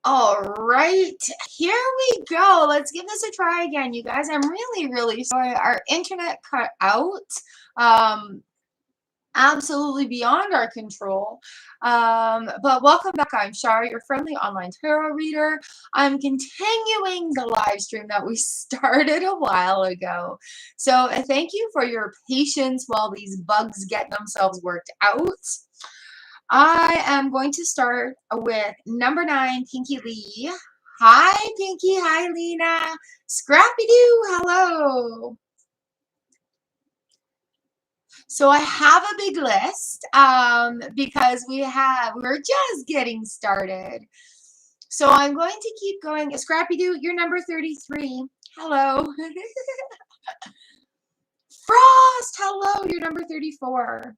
All right, here we go. Let's give this a try again, you guys. I'm really, really sorry. Our internet cut out. Um, Absolutely beyond our control. But welcome back. I'm Shar, your friendly online tarot reader. I'm continuing the live stream that we started a while ago. So thank you for your patience while these bugs get themselves worked out. I am going to start with number 9, Pinky Lee. Hi, Pinky. Hi, Lena. Scrappy Doo. Hello. So I have a big list because we're just getting started. So I'm going to keep going. Scrappy Doo, you're number 33. Hello. Frost, hello. You're number 34.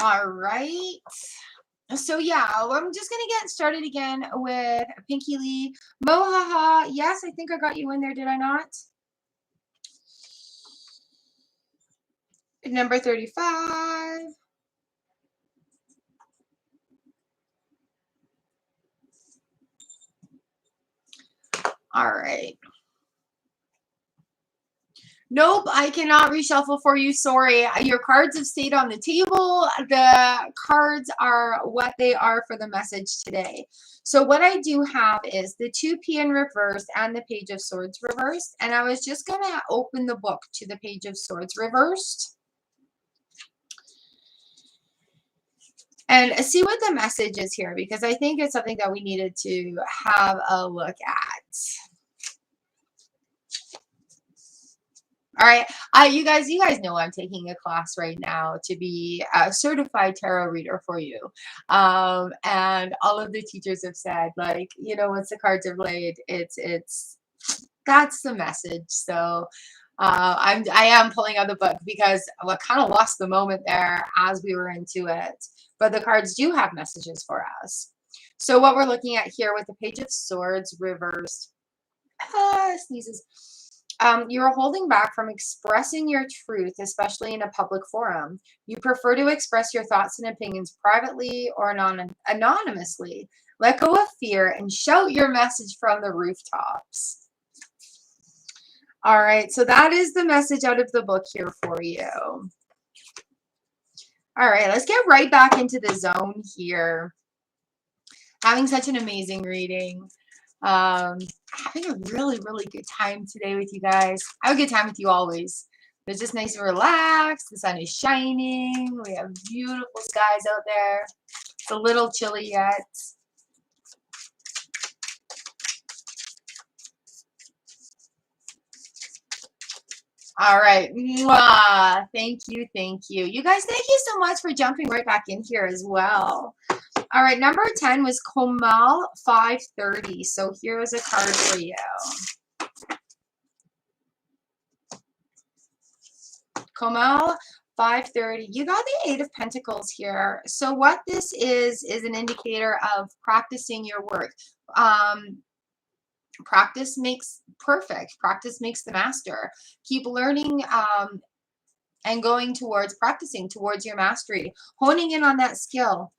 All right. So yeah, I'm just gonna get started again with Pinky Lee. Mohaha, yes, I think I got you in there, did I not? Number 35. All right. Nope, I cannot reshuffle for you. Sorry. Your cards have stayed on the table. The cards are what they are for the message today. So what I do have is the 2P in reversed and the Page of Swords reversed. And I was just going to open the book to the Page of Swords reversed and see what the message is here, because I think it's something that we needed to have a look at. All right, you guys know I'm taking a class right now to be a certified tarot reader for you, and all of the teachers have said, like, once the cards are laid, it's that's the message. So I am pulling out the book because I kind of lost the moment there as we were into it, but the cards do have messages for us. So what we're looking at here with the Page of Swords reversed, sneezes. You're holding back from expressing your truth, especially in a public forum. You prefer to express your thoughts and opinions privately or anonymously. Let go of fear and shout your message from the rooftops. All right, so that is the message out of the book here for you. All right, let's get right back into the zone here. Having such an amazing reading. Having a really, really good time today with you guys. I have a good time with you always. It's just nice and relaxed. The sun is shining. We have beautiful skies out there. It's a little chilly yet. All right. Mwah. Thank you. Thank you. You guys, thank you so much for jumping right back in here as well. All right. Number 10 was Komal 530. So here is a card for you. Komal 530. You got the 8 of Pentacles here. So what this is an indicator of practicing your work. Practice makes perfect. Practice makes the master. Keep learning and going towards practicing towards your mastery, honing in on that skill.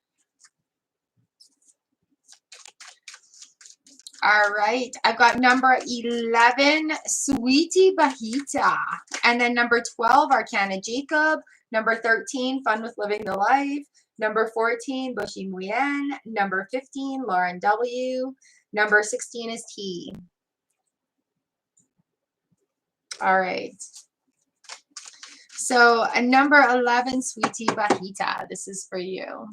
All right, I've got number 11, Sweetie Bahita, and then number 12, Arcana Jacob, number 13, Fun with Living the Life, number 14, Bushi Nguyen, number 15, Lauren W, number 16 is T. All right. So number 11, Sweetie Bahita, this is for you.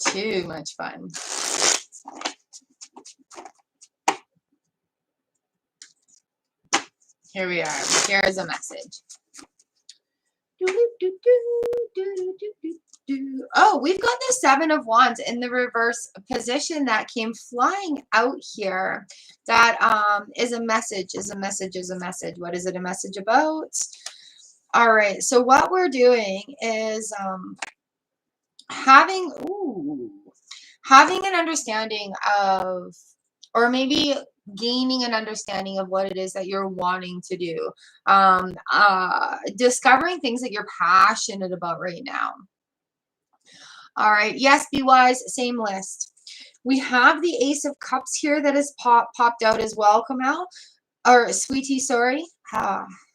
Too much fun. Here we are. Here is a message. Oh, we've got the 7 of Wands in the reverse position that came flying out here. That is a message, is a message, is a message. What is it a message about? All right, so what we're doing is having an understanding of or maybe gaining an understanding of what it is that you're wanting to do. Discovering things that you're passionate about right now. All right. Yes, be wise. Same list. We have the Ace of Cups here that has popped out as well, Kamal. Or Sweetie, sorry.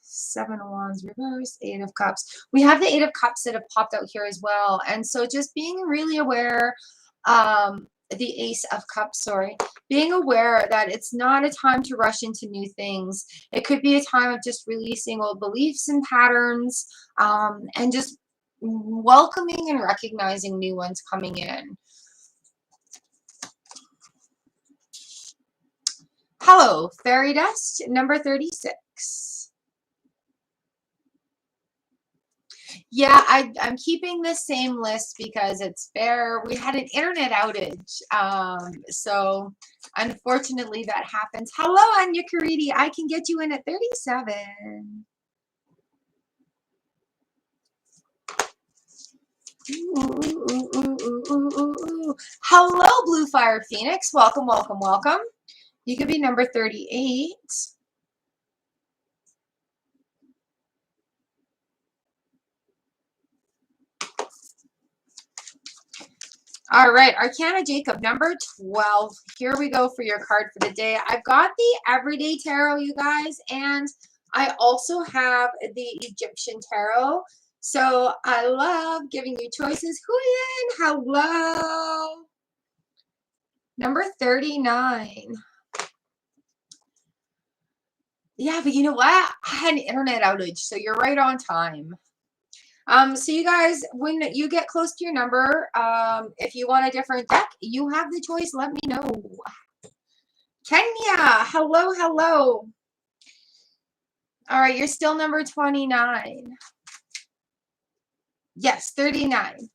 7 of Wands reversed, 8 of Cups. We have the 8 of Cups that have popped out here as well. And so just being really aware, the Ace of Cups, sorry, being aware that it's not a time to rush into new things. It could be a time of just releasing old beliefs and patterns, and just welcoming and recognizing new ones coming in. Hello, Fairy Dust, number 36. Yeah, I'm keeping the same list because it's fair. We had an internet outage. So unfortunately that happens. Hello, Anya Karidi. I can get you in at 37. Ooh. Hello, Blue Fire Phoenix. Welcome, welcome, welcome. You could be number 38. All right, Arcana Jacob, number 12. Here we go for your card for the day. I've got the Everyday Tarot, you guys, and I also have the Egyptian Tarot. So I love giving you choices. Huyen, hello. Number 39. Yeah, but you know what? I had an internet outage, so you're right on time. So you guys, when you get close to your number, if you want a different deck, you have the choice. Let me know. Kenya, hello, hello. All right, you're still number 29. Yes, 39.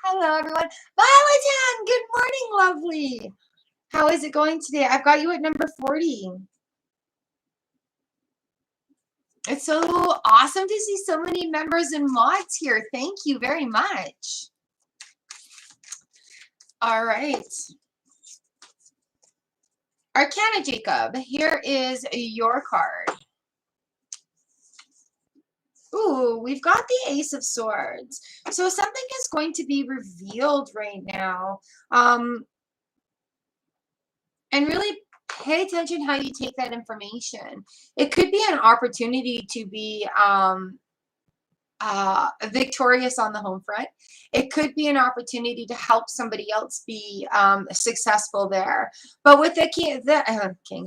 Hello, everyone. Violetan, good morning, lovely. How is it going today? I've got you at number 40. It's so awesome to see so many members and mods here. Thank you very much. All right. Arcana Jacob, here is your card. Ooh, we've got the Ace of Swords. So something is going to be revealed right now. And really pay attention how you take that information. It could be an opportunity to be victorious on the home front. It could be an opportunity to help somebody else be successful there. But with the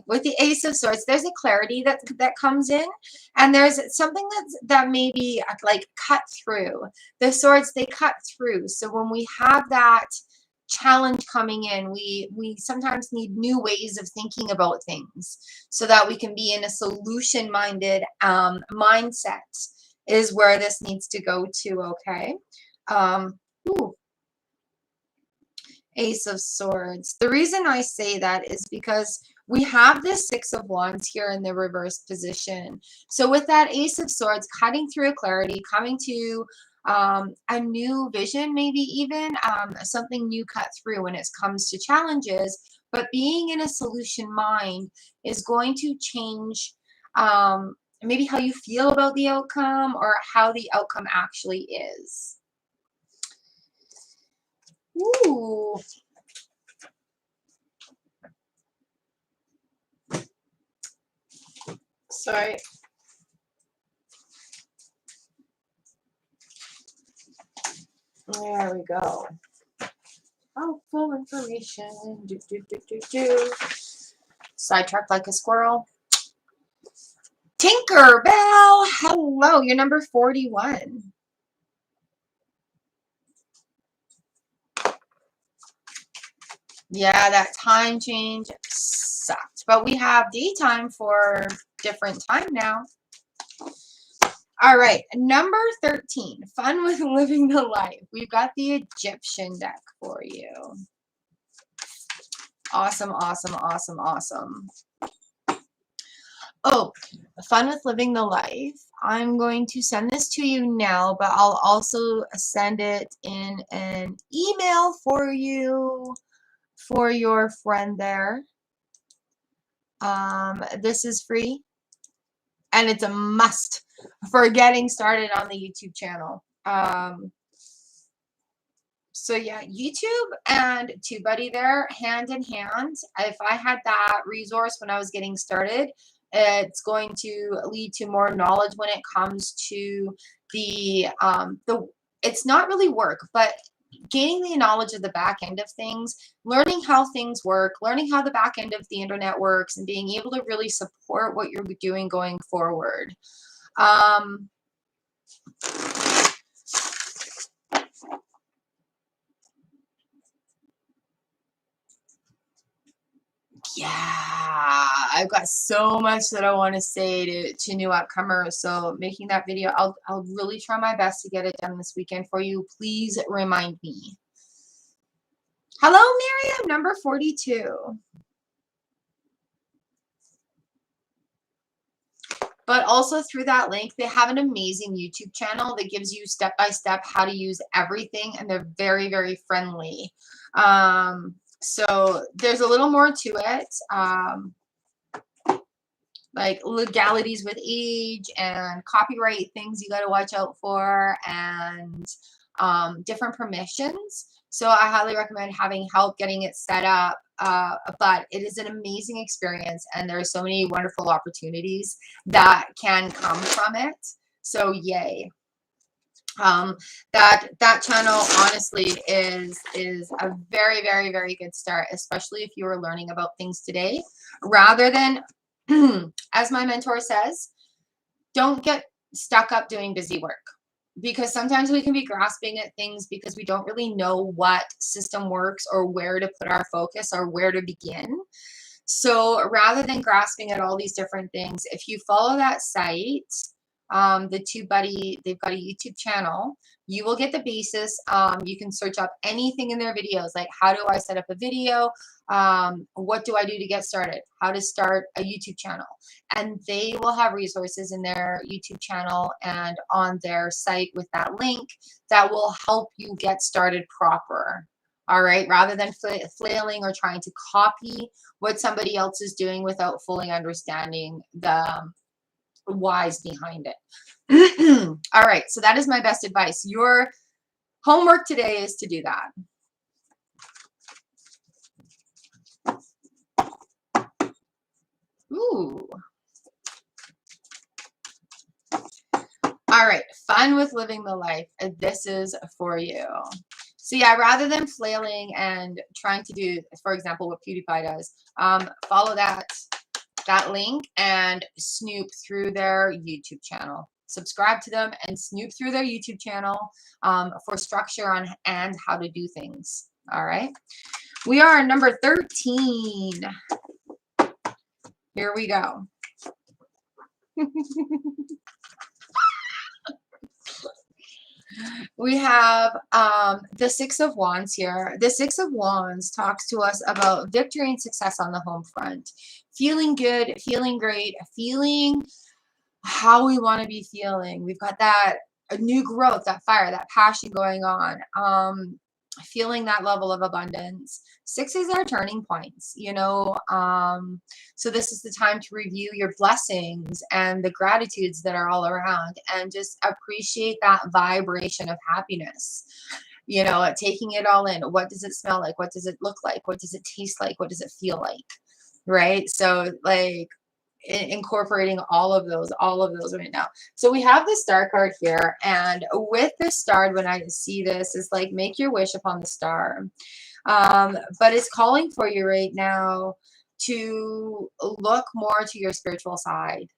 with the Ace of Swords, there's a clarity that comes in, and there's something that may be like cut through. The swords, they cut through. So when we have that challenge coming in, we sometimes need new ways of thinking about things so that we can be in a solution-minded mindset. Is where this needs to go to, okay? Ace of Swords. The reason I say that is because we have this Six of Wands here in the reverse position. So with that Ace of Swords, cutting through clarity, coming to a new vision, maybe even something new cut through when it comes to challenges, but being in a solution mind is going to change maybe how you feel about the outcome or how the outcome actually is. Ooh. Sorry. There we go. Helpful information. Sidetracked like a squirrel. Tinkerbell, hello, you're number 41. Yeah, that time change sucked, but we have daytime for different time now. All right, number 13, fun with living the life. We've got the Egyptian deck for you. Awesome, awesome, awesome, awesome. Oh, fun with living the life. I'm going to send this to you now, but I'll also send it in an email for you for your friend there. This is free, and it's a must for getting started on the YouTube channel. So yeah, YouTube and TubeBuddy there, hand in hand. If I had that resource when I was getting started, it's going to lead to more knowledge when it comes to the it's not really work, but gaining the knowledge of the back end of things, learning how things work, learning how the back end of the internet works, and being able to really support what you're doing going forward. Yeah, I've got so much that I want to say to new upcomers. So making that video, I'll really try my best to get it done this weekend for you. Please remind me. Hello, Miriam, number 42. But also through that link, they have an amazing YouTube channel that gives you step-by-step how to use everything, and they're very, very friendly. So there's a little more to it, like legalities with age and copyright things you got to watch out for, and different permissions. So I highly recommend having help getting it set up. But it is an amazing experience, and there are so many wonderful opportunities that can come from it. So yay. That channel honestly is a very, very, very good start, especially if you are learning about things today, rather than as my mentor says, don't get stuck up doing busy work, because sometimes we can be grasping at things because we don't really know what system works or where to put our focus or where to begin. So rather than grasping at all these different things, if you follow that site, the TubeBuddy, they've got a YouTube channel. You will get the basis. You can search up anything in their videos, like how do I set up a video? What do I do to get started? How to start a YouTube channel? And they will have resources in their YouTube channel and on their site with that link that will help you get started proper. All right, rather than flailing or trying to copy what somebody else is doing without fully understanding the whys behind it. All right, so that is my best advice. Your homework today is to do that. Ooh. All right, fun with living the life. This is for you. So yeah, rather than flailing and trying to do, for example, what PewDiePie does, follow that link and snoop through their YouTube channel. Subscribe to them and snoop through their YouTube channel for structure on and how to do things. All right. We are number 13. Here we go. We have the Six of Wands here. The Six of Wands talks to us about victory and success on the home front. Feeling good, feeling great, feeling how we want to be feeling. We've got that new growth, that fire, that passion going on. Feeling that level of abundance. Sixes are turning points, you know. So this is the time to review your blessings and the gratitudes that are all around, and just appreciate that vibration of happiness. You know, taking it all in. What does it smell like? What does it look like? What does it taste like? What does it feel like? Right? So like incorporating all of those right now. So we have the star card here, and with the star, when I see this, is like make your wish upon the star. But it's calling for you right now to look more to your spiritual side,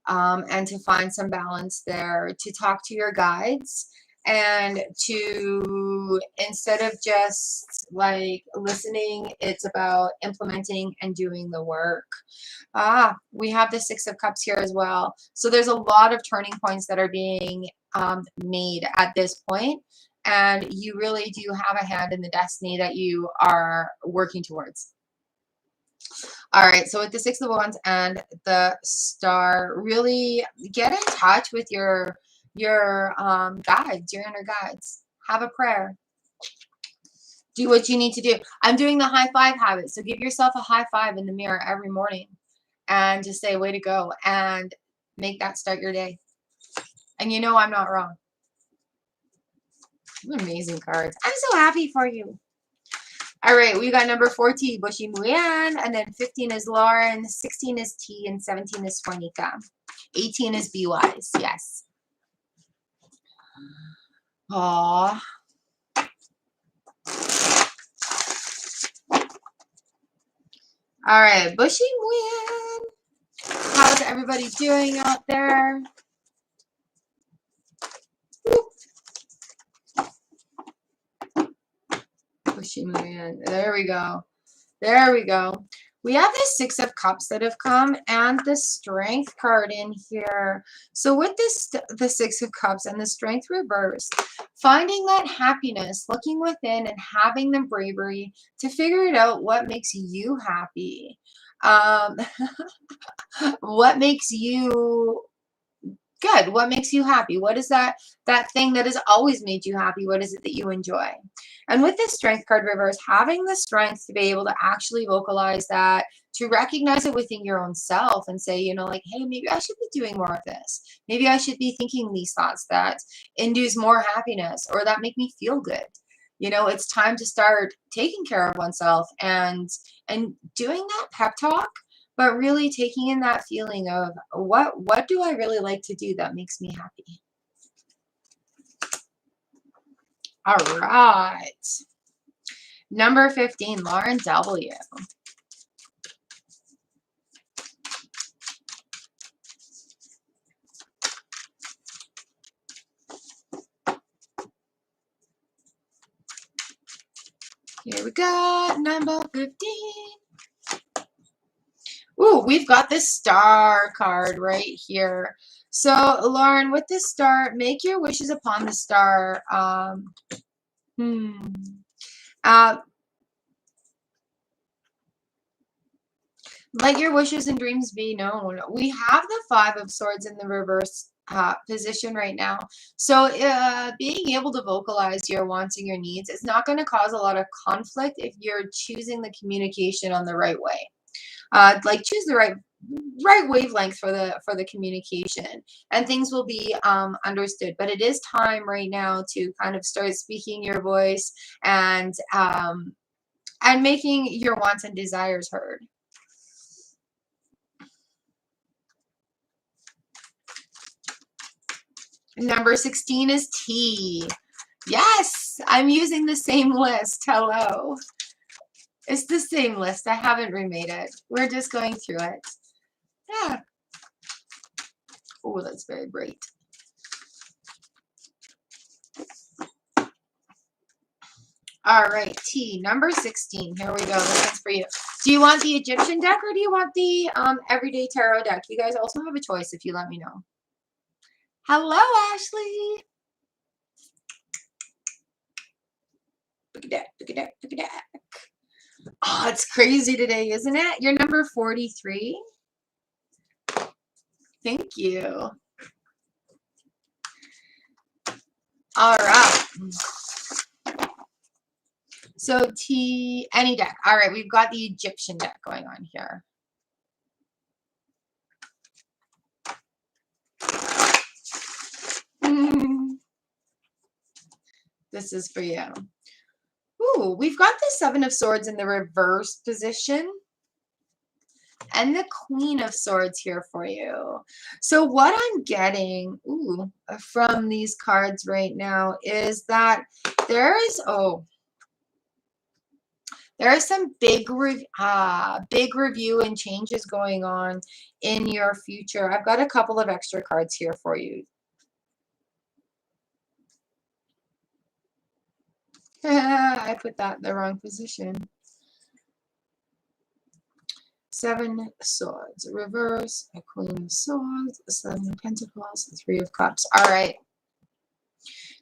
and to find some balance there, to talk to your guides, and to, instead of just like listening, it's about implementing and doing the work. We have the Six of Cups here as well. So there's a lot of turning points that are being made at this point, and you really do have a hand in the destiny that you are working towards. All right, so with the Six of Wands and the star, really get in touch with your guides, your inner guides. Have a prayer. Do what you need to do. I'm doing the high five habit. So give yourself a high five in the mirror every morning and just say, way to go, and make that start your day. And you know I'm not wrong. Amazing cards. I'm so happy for you. All right, we got number 14, Bushy Muyan, and then 15 is Lauren, 16 is T, and 17 is Juanita. 18 is Be Wise. Yes. Aww. All right, Bushy Muyan. How's everybody doing out there? Bushy Muyan. There we go. There we go. We have the Six of Cups that have come and the Strength card in here. So with this, the Six of Cups and the Strength reverse, finding that happiness, looking within and having the bravery to figure it out what makes you happy. What makes you good? What makes you happy? What is that thing that has always made you happy? What is it that you enjoy? And with this Strength card reverse, having the strength to be able to actually vocalize that, to recognize it within your own self and say, you know, like, hey, maybe I should be doing more of this. Maybe I should be thinking these thoughts that induce more happiness or that make me feel good. You know, it's time to start taking care of oneself and doing that pep talk, but really taking in that feeling of what do I really like to do that makes me happy. All right. Number 15, Lauren W. Here we go, number 15. Ooh, we've got this Star card right here. So, Lauren, with this star, make your wishes upon the star. Let your wishes and dreams be known. We have the Five of Swords in the reverse position right now. So being able to vocalize your wants and your needs is not going to cause a lot of conflict if you're choosing the communication on the right way. Like choose the right wavelength for the communication, and things will be understood. But it is time right now to kind of start speaking your voice and making your wants and desires heard. Number 16 is T. Yes, I'm using the same list. Hello. It's the same list. I haven't remade it. We're just going through it. Yeah. Oh, that's very bright. All right, T, number 16. Here we go. This one's for you. Do you want the Egyptian deck or do you want the Everyday Tarot deck? You guys also have a choice if you let me know. Hello, Ashley. Look at that. Look at that. Look at that. Oh, it's crazy today, isn't it? You're number 43. Thank you. All right. So T, any deck. All right, we've got the Egyptian deck going on here. This is for you. Ooh, we've got the Seven of Swords in the reverse position and the Queen of Swords here for you. So what I'm getting from these cards right now is that there is some big review and changes going on in your future. I've got a couple of extra cards here for you. I put that in the wrong position. Seven of Swords, reverse, a Queen of Swords, a Seven of Pentacles, a Three of Cups. All right.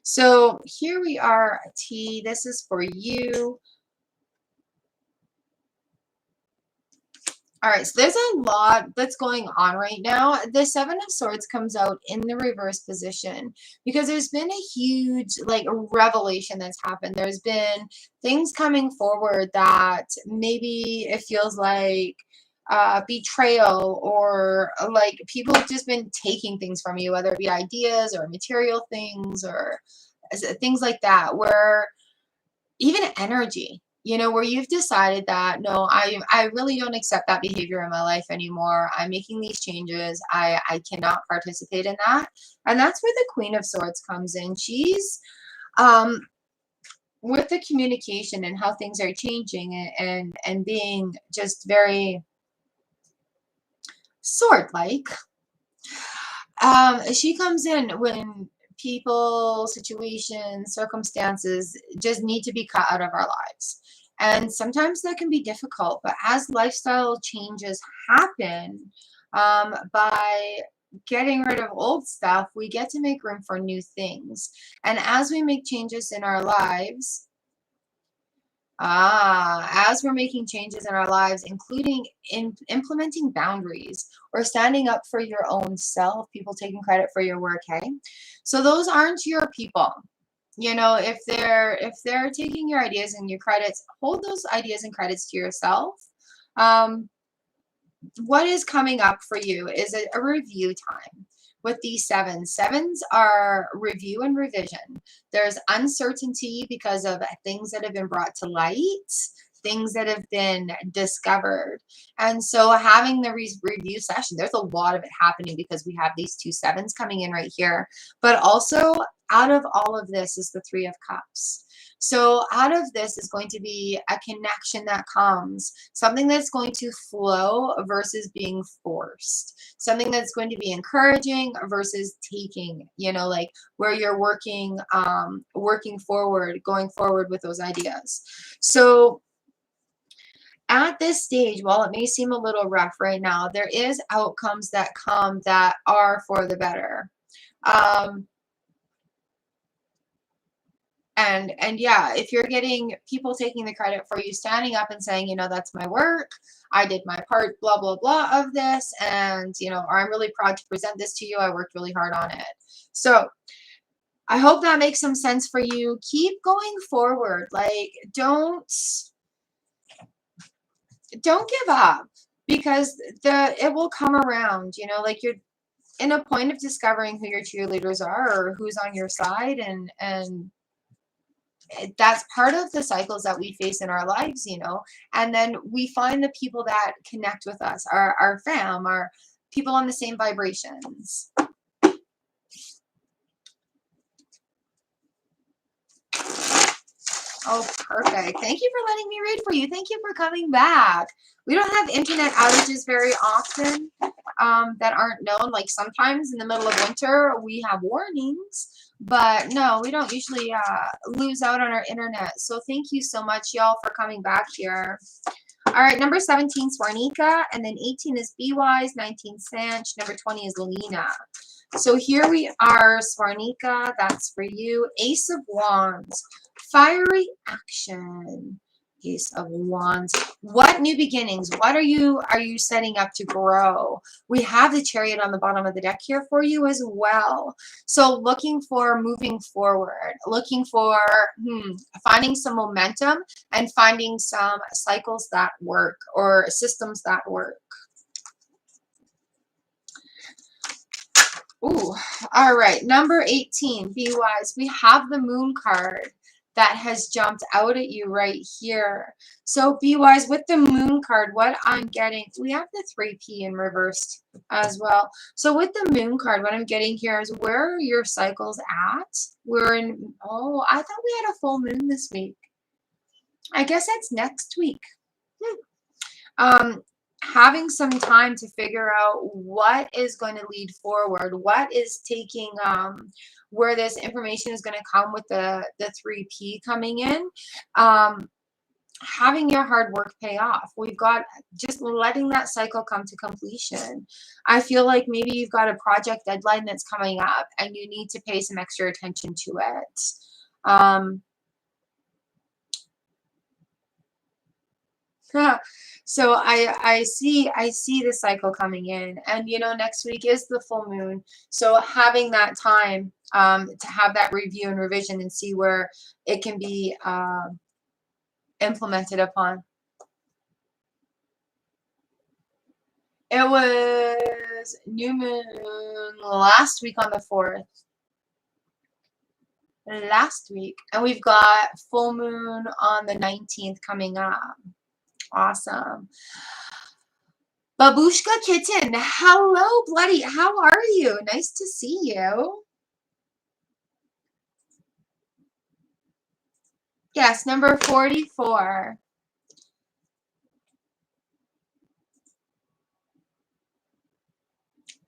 So here we are, T. This is for you. All right, so there's a lot that's going on right now. The Seven of Swords comes out in the reverse position because there's been a huge like revelation that's happened. There's been things coming forward that maybe it feels like betrayal, or like people have just been taking things from you, whether it be ideas or material things or things like that, where even energy, where you've decided that no, I really don't accept that behavior in my life anymore. I'm making these changes. I cannot participate in that. And that's where the Queen of Swords comes in. She's um with the communication and how things are changing, and being just very sword like. She comes in when people, situations, circumstances just need to be cut out of our lives. And sometimes that can be difficult, but as lifestyle changes happen, by getting rid of old stuff, we get to make room for new things. And as we make changes in our lives, as we're making changes in our lives, including implementing boundaries or standing up for your own self, people taking credit for your work, hey? So those aren't your people. If they're taking your ideas and your credits, hold those ideas and credits to yourself. Um, what is coming up for you is a review time with these sevens. Sevens are review and revision. There's uncertainty because of things that have been brought to light, things that have been discovered. And so having the review session, there's a lot of it happening because we have these two sevens coming in right here. But also out of all of this is the Three of Cups. So out of this is going to be a connection that comes, something that's going to flow versus being forced, something that's going to be encouraging versus taking, like where you're working forward, going forward with those ideas. So at this stage, while it may seem a little rough right now, there is outcomes that come that are for the better. And yeah, if you're getting people taking the credit for you standing up and saying, that's my work, I did my part, blah blah blah of this, and or I'm really proud to present this to you, I worked really hard on it. So I hope that makes some sense for you. Keep going forward. Like, don't give up, because it will come around. Like, you're in a point of discovering who your cheerleaders are or who's on your side, and that's part of the cycles that we face in our lives, and then we find the people that connect with us, our fam, our people on the same vibrations. Oh, perfect. Thank you for letting me read for you. Thank you for coming back. We don't have internet outages very often that aren't known. Like sometimes in the middle of winter, we have warnings. But no, we don't usually lose out on our internet. So thank you so much, y'all, for coming back here. All right, number 17, Swarnika. And then 18 is Be Wise. 19, Sanch. Number 20 is Lena. So here we are, Swarnika. That's for you. Ace of Wands. Fiery action. Ace of Wands. What new beginnings? What are you setting up to grow? We have the Chariot on the bottom of the deck here for you as well. So looking for moving forward, looking for finding some momentum and finding some cycles that work or systems that work. Ooh, all right. Number 18, Be Wise. We have the Moon card that has jumped out at you right here. So Be Wise, with the Moon card, what I'm getting, we have the 3P in reversed as well. So with the Moon card, what I'm getting here is, where are your cycles at? We're in, oh, I thought we had a full moon this week. I guess that's next week. Having some time to figure out what is going to lead forward, what is taking where this information is going to come with the 3P coming in, having your hard work pay off. We've got just letting that cycle come to completion. I feel like maybe you've got a project deadline that's coming up and you need to pay some extra attention to it. So I see the cycle coming in, and next week is the full moon. So having that time to have that review and revision and see where it can be implemented upon. It was new moon last week on the 4th. Last week, and we've got full moon on the 19th coming up. Awesome. Babushka Kitten, hello, Bloody. How are you? Nice to see you. Yes, number 44.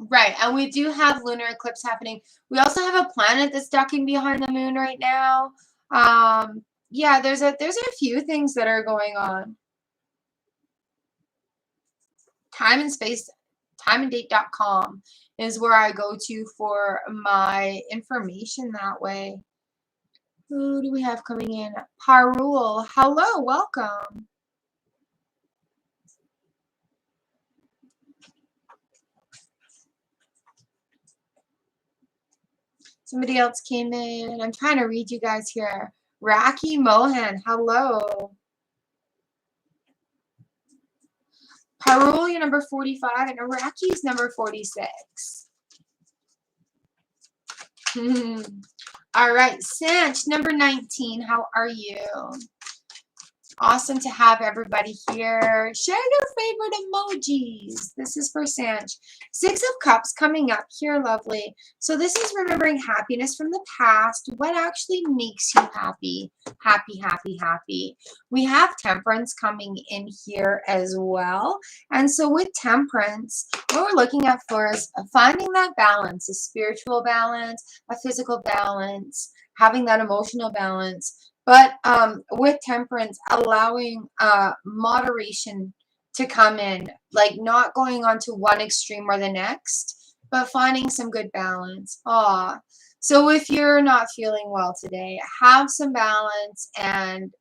Right, and we do have lunar eclipse happening. We also have a planet that's ducking behind the moon right now. Yeah, there's a few things that are going on. Time and space, timeanddate.com is where I go to for my information that way. Who do we have coming in? Parul. Hello, welcome. Somebody else came in. I'm trying to read you guys here. Raki Mohan. Hello. Parul, you're number 45, and Iraqi's number 46. All right, Sanch, number 19. How are you? Awesome to have everybody here. Share your favorite emojis. This is for Sanch. 6 of Cups coming up here, lovely. So this is remembering happiness from the past. What actually makes you happy? Happy, happy, happy. We have Temperance coming in here as well. And so with Temperance, what we're looking at first, finding that balance, a spiritual balance, a physical balance, having that emotional balance. But with Temperance, allowing moderation to come in, like not going on to one extreme or the next, but finding some good balance. So if you're not feeling well today, have some balance and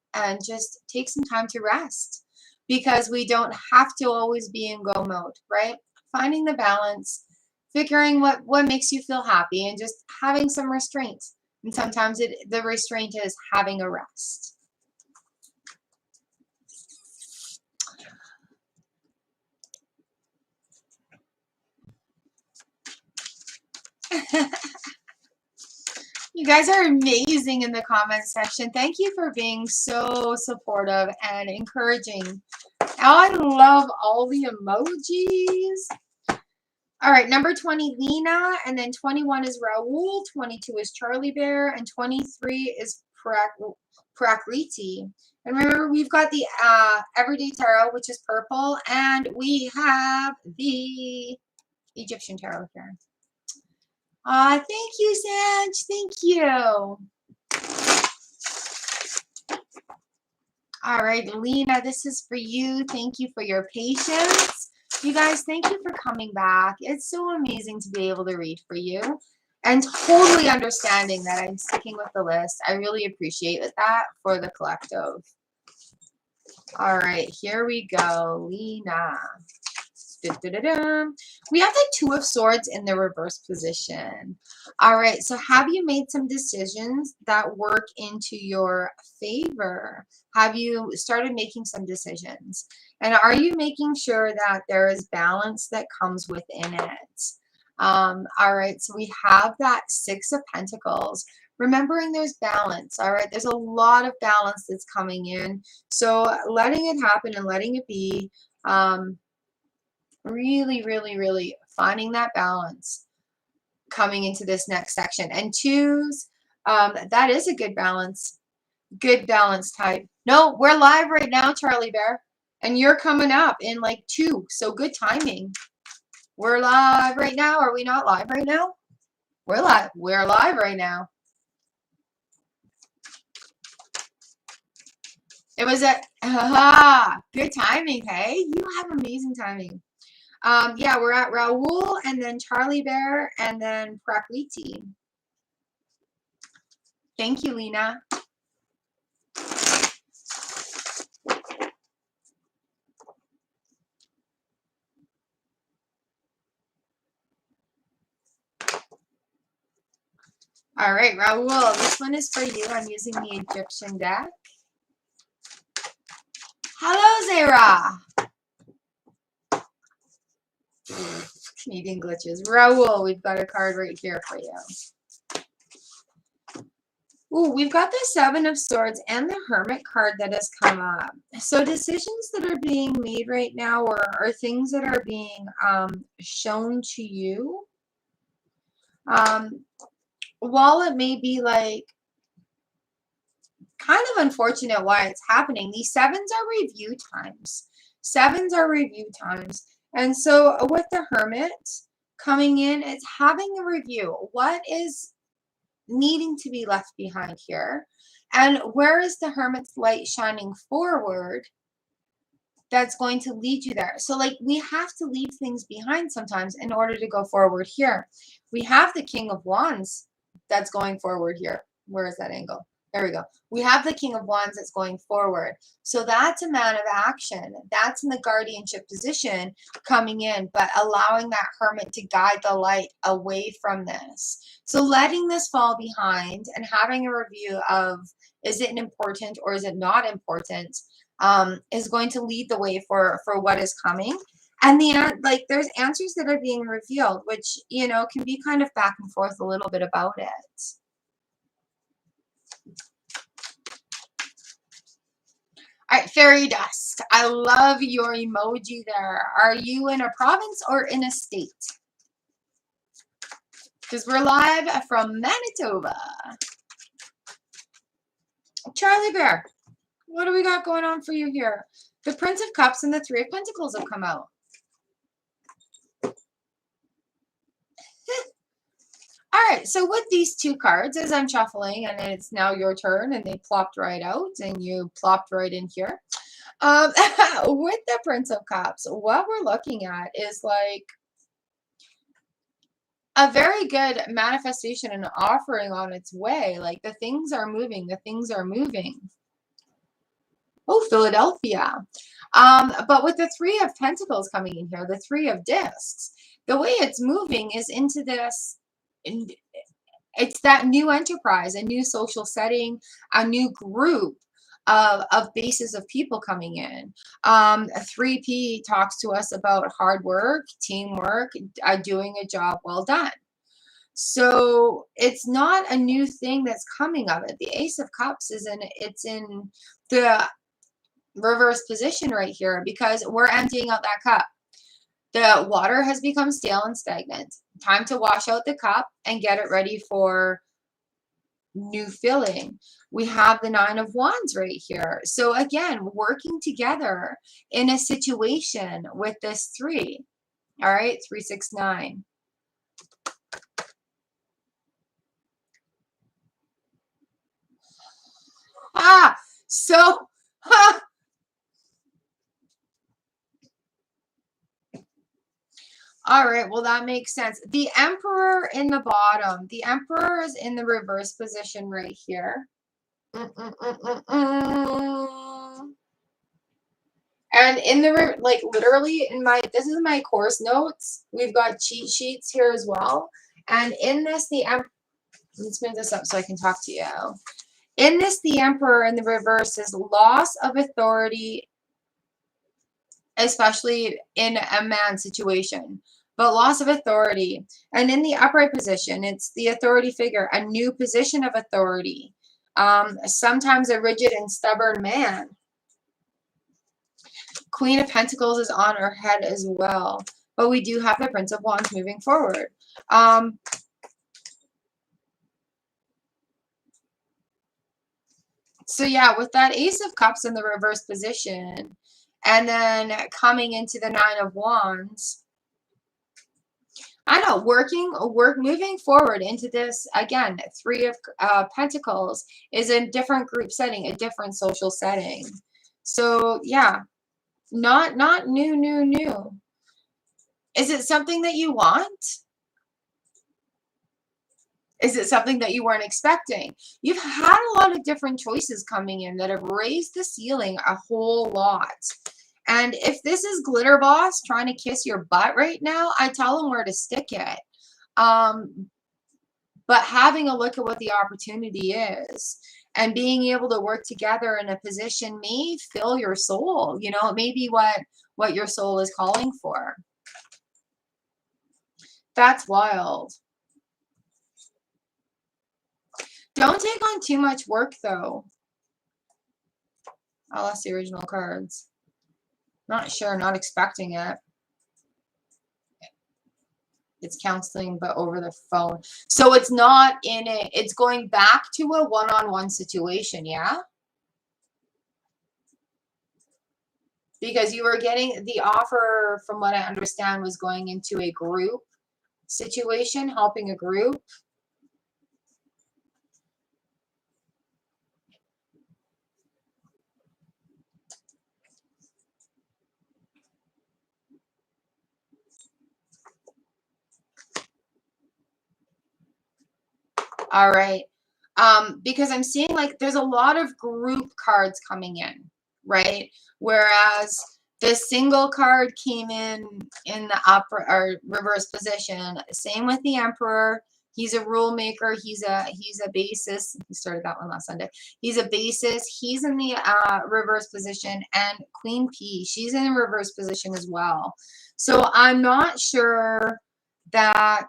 just take some time to rest, because we don't have to always be in go mode, right? Finding the balance, figuring what makes you feel happy, and just having some restraint. And sometimes the restraint is having a rest. You guys are amazing in the comment section. Thank you for being so supportive and encouraging. I love all the emojis. All right, number 20, Lena, and then 21 is Raul, 22 is Charlie Bear, and 23 is Prakriti. And remember, we've got the Everyday Tarot, which is purple, and we have the Egyptian Tarot here. Thank you, Sanj. Thank you. All right, Lena, this is for you. Thank you for your patience. You guys, thank you for coming back. It's so amazing to be able to read for you and totally understanding that I'm sticking with the list. I really appreciate that for the collective. All right, here we go, Lena. We have the 2 of Swords in the reverse position. All right, so have you made some decisions that work into your favor? Have you started making some decisions? And are you making sure that there is balance that comes within it? All right, so we have that 6 of Pentacles. Remembering there's balance, all right? There's a lot of balance that's coming in. So letting it happen and letting it be, really, really, really finding that balance coming into this next section. And 2s, that is a good balance type. No, we're live right now, Charlie Bear, and you're coming up in like 2, so good timing. We're live right now. Are we not live right now? We're live right now. It was good timing. Hey, you have amazing timing. Yeah, we're at Raul, and then Charlie Bear, and then Prakriti. Thank you, Lena. All right, Raul, this one is for you. I'm using the Egyptian deck. Hello, Zara. Canadian glitches. Raul, we've got a card right here for you. Ooh, we've got the Seven of Swords and the Hermit card that has come up. So decisions that are being made right now are things that are being shown to you. While it may be like kind of unfortunate why it's happening, these sevens are review times. Sevens are review times. And so with the Hermit coming in, it's having a review. What is needing to be left behind here? And where is the Hermit's light shining forward that's going to lead you there? So like we have to leave things behind sometimes in order to go forward here. We have the King of Wands that's going forward here. Where is that angle? There we go. We have the King of Wands that's going forward. So that's a man of action. That's in the guardianship position coming in, but allowing that Hermit to guide the light away from this. So letting this fall behind and having a review of, is it important or is it not important, is going to lead the way for what is coming. And like there's answers that are being revealed, which, you know, can be kind of back and forth a little bit about it. All right, fairy dust. I love your emoji there. Are you in a province or in a state? Because we're live from Manitoba. Charlie Bear, what do we got going on for you here? The Prince of Cups and the Three of Pentacles have come out. All right, so with these two cards, as I'm shuffling, and it's now your turn, and they plopped right out, and you plopped right in here. With the Prince of Cups, what we're looking at is like a very good manifestation and offering on its way. Like the things are moving, the things are moving. Oh, Philadelphia. But with the Three of Pentacles coming in here, the Three of Discs, the way it's moving is into this, it's that new enterprise, a new social setting, a new group of bases of people coming in. 3P talks to us about hard work, teamwork, doing a job well done. So it's not a new thing that's coming of it. The Ace of Cups it's in the reverse position right here because we're emptying out that cup. The water has become stale and stagnant. Time to wash out the cup and get it ready for new filling. We have the Nine of Wands right here. So again, working together in a situation with this three. All right, 3, 6, 9. So all right, well, that makes sense. The Emperor in the bottom. The Emperor is in the reverse position right here. And in the, like, literally in my, this is my course notes. We've got cheat sheets here as well. And in this, the Emperor, let's move this up so I can talk to you. In this, the Emperor in the reverse is loss of authority, especially in a man situation, but loss of authority. And in the upright position, it's the authority figure, a new position of authority. Sometimes a rigid and stubborn man. Queen of Pentacles is on her head as well, but we do have the Prince of Wands moving forward. So yeah, with that Ace of Cups in the reverse position, and then coming into the Nine of Wands, I know, moving forward into this, again, Three of Pentacles is a different group setting, a different social setting. So yeah, not new. Is it something that you want? Is it something that you weren't expecting? You've had a lot of different choices coming in that have raised the ceiling a whole lot. And if this is Glitter Boss trying to kiss your butt right now, I tell them where to stick it. but having a look at what the opportunity is and being able to work together in a position may fill your soul. You know, it may be what your soul is calling for. That's wild. Don't take on too much work, though. I lost the original cards. Not sure, not expecting it. It's counseling, but over the phone. So it's not in it. It's going back to a one-on-one situation, yeah? Because you were getting the offer, from what I understand, was going into a group situation, helping a group. All right. Because I'm seeing like there's a lot of group cards coming in, right? Whereas the single card came in the upper or reverse position. Same with the Emperor. He's a rule maker. He's a basis. He started that one last Sunday. He's a basis. He's in the reverse position, and Queen P, she's in the reverse position as well. So I'm not sure that.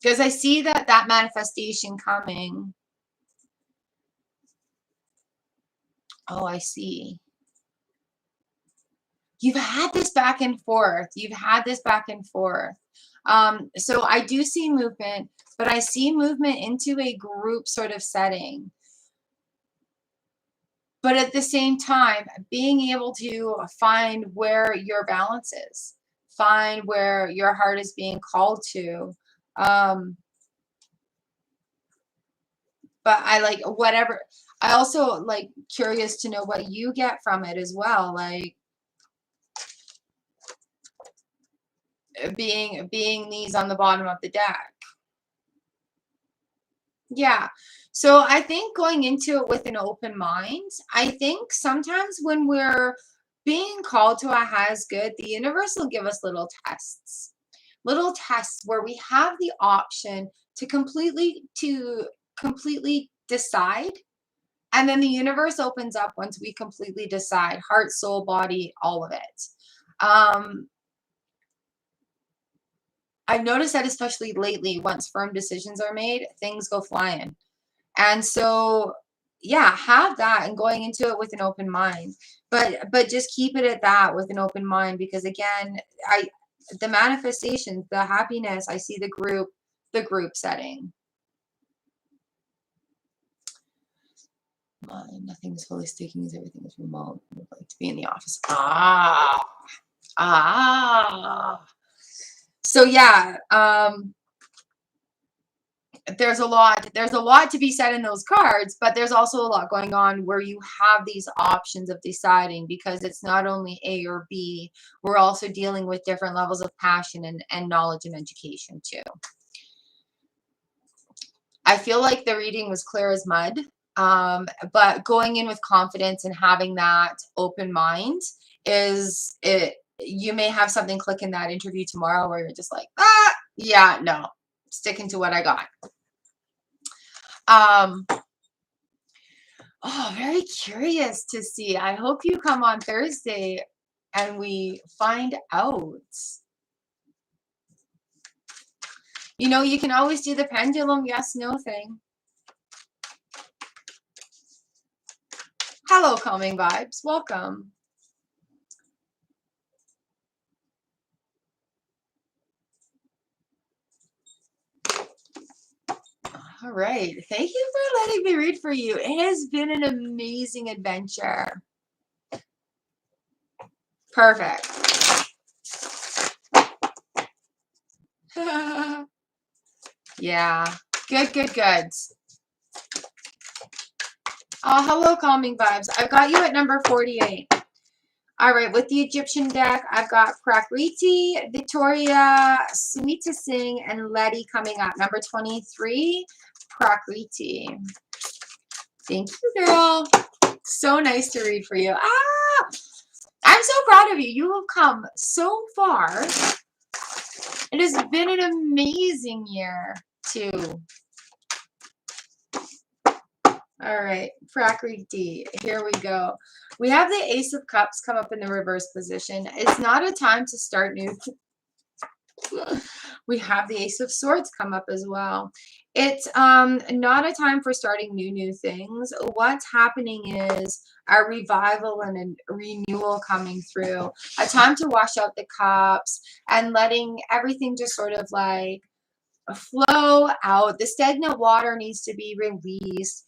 Because I see that manifestation coming. Oh, I see. You've had this back and forth. You've had this back and forth. So I do see movement, but I see movement into a group sort of setting. But at the same time, being able to find where your balance is, find where your heart is being called to. But I like whatever. I also like curious to know what you get from it as well. Like being these on the bottom of the deck. Yeah. So I think going into it with an open mind, I think sometimes when we're being called to a highest good, the universe will give us little tests where we have the option to completely decide. And then the universe opens up once we completely decide, heart, soul, body, all of it. I've noticed that especially lately, once firm decisions are made, things go flying. And so, yeah, have that and going into it with an open mind. But just keep it at that with an open mind, because again, the manifestations, the happiness, I see the group setting. Nothing is fully sticking as everything is remote. I would like to be in the office. So yeah, there's a lot to be said in those cards, but there's also a lot going on where you have these options of deciding, because it's not only A or B. We're also dealing with different levels of passion and knowledge and education too. I feel like the reading was clear as mud. But going in with confidence and having that open mind is it. You may have something click in that interview tomorrow where you're just like, yeah, no, sticking to what I got. Oh, very curious to see. I hope you come on Thursday and we find out. You know, you can always do the pendulum yes, no thing. Hello, Calming Vibes. Welcome. All right. Thank you for letting me read for you. It has been an amazing adventure. Perfect. Yeah. Good. Oh, hello, Calming Vibes. I've got you at number 48. All right, with the Egyptian deck, I've got Prakriti, Victoria, Sweet to Sing, and Letty coming up. Number 23, Prakriti. Thank you, girl. So nice to read for you. I'm so proud of you. You have come so far. It has been an amazing year, too. All right, Prakriti, here we go. We have the Ace of Cups come up in the reverse position. It's not a time to start new. We have the Ace of Swords come up as well. It's not a time for starting new things. What's happening is a revival and a renewal coming through. A time to wash out the cups and letting everything just sort of like flow out. The stagnant water needs to be released.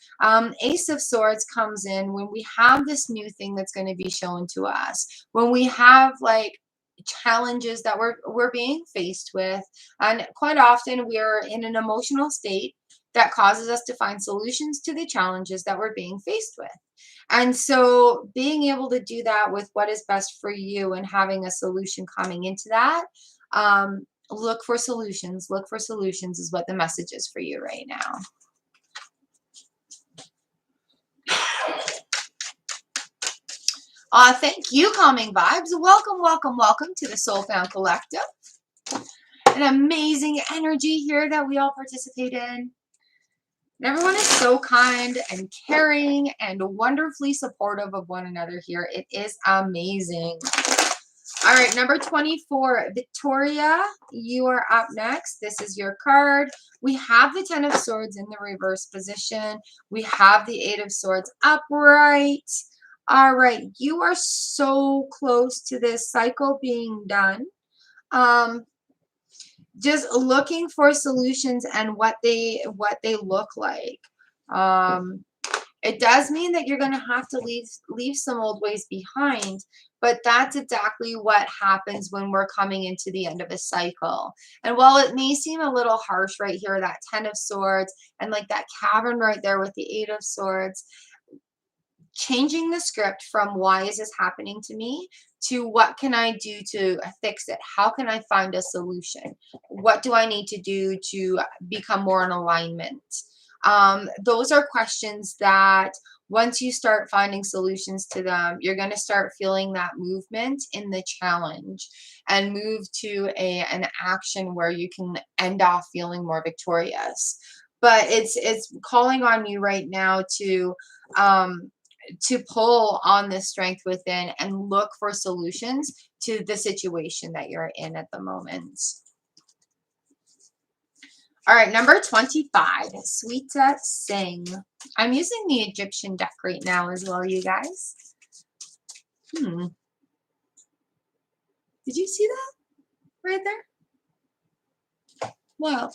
Ace of Swords comes in when we have this new thing that's going to be shown to us. When we have like challenges that we're being faced with, and quite often we're in an emotional state that causes us to find solutions to the challenges that we're being faced with. And so being able to do that with what is best for you and having a solution coming into that, look for solutions. Look for solutions is what the message is for you right now. Thank you, Calming Vibes. Welcome, welcome, welcome to the Soul Found Collective. An amazing energy here that we all participate in. And everyone is so kind and caring and wonderfully supportive of one another here. It is amazing. All right, number 24, Victoria, you are up next. This is your card. We have the 10 of Swords in the reverse position. We have the 8 of Swords upright. All right, you are so close to this cycle being done. Just looking for solutions and what they look like. It does mean that you're going to have to leave some old ways behind, but that's exactly what happens when we're coming into the end of a cycle. And while it may seem a little harsh right here, that 10 of Swords and like that cavern right there with the 8 of Swords, changing the script from why is this happening to me to what can I do to fix it? How can I find a solution? What do I need to do to become more in alignment? Those are questions that once you start finding solutions to them, you're going to start feeling that movement in the challenge and move to an action where you can end off feeling more victorious. But it's calling on you right now to pull on the strength within and look for solutions to the situation that you're in at the moment. All right, number 25, Sweeta Singh. I'm using the Egyptian deck right now as well, you guys. Did you see that right there? Well,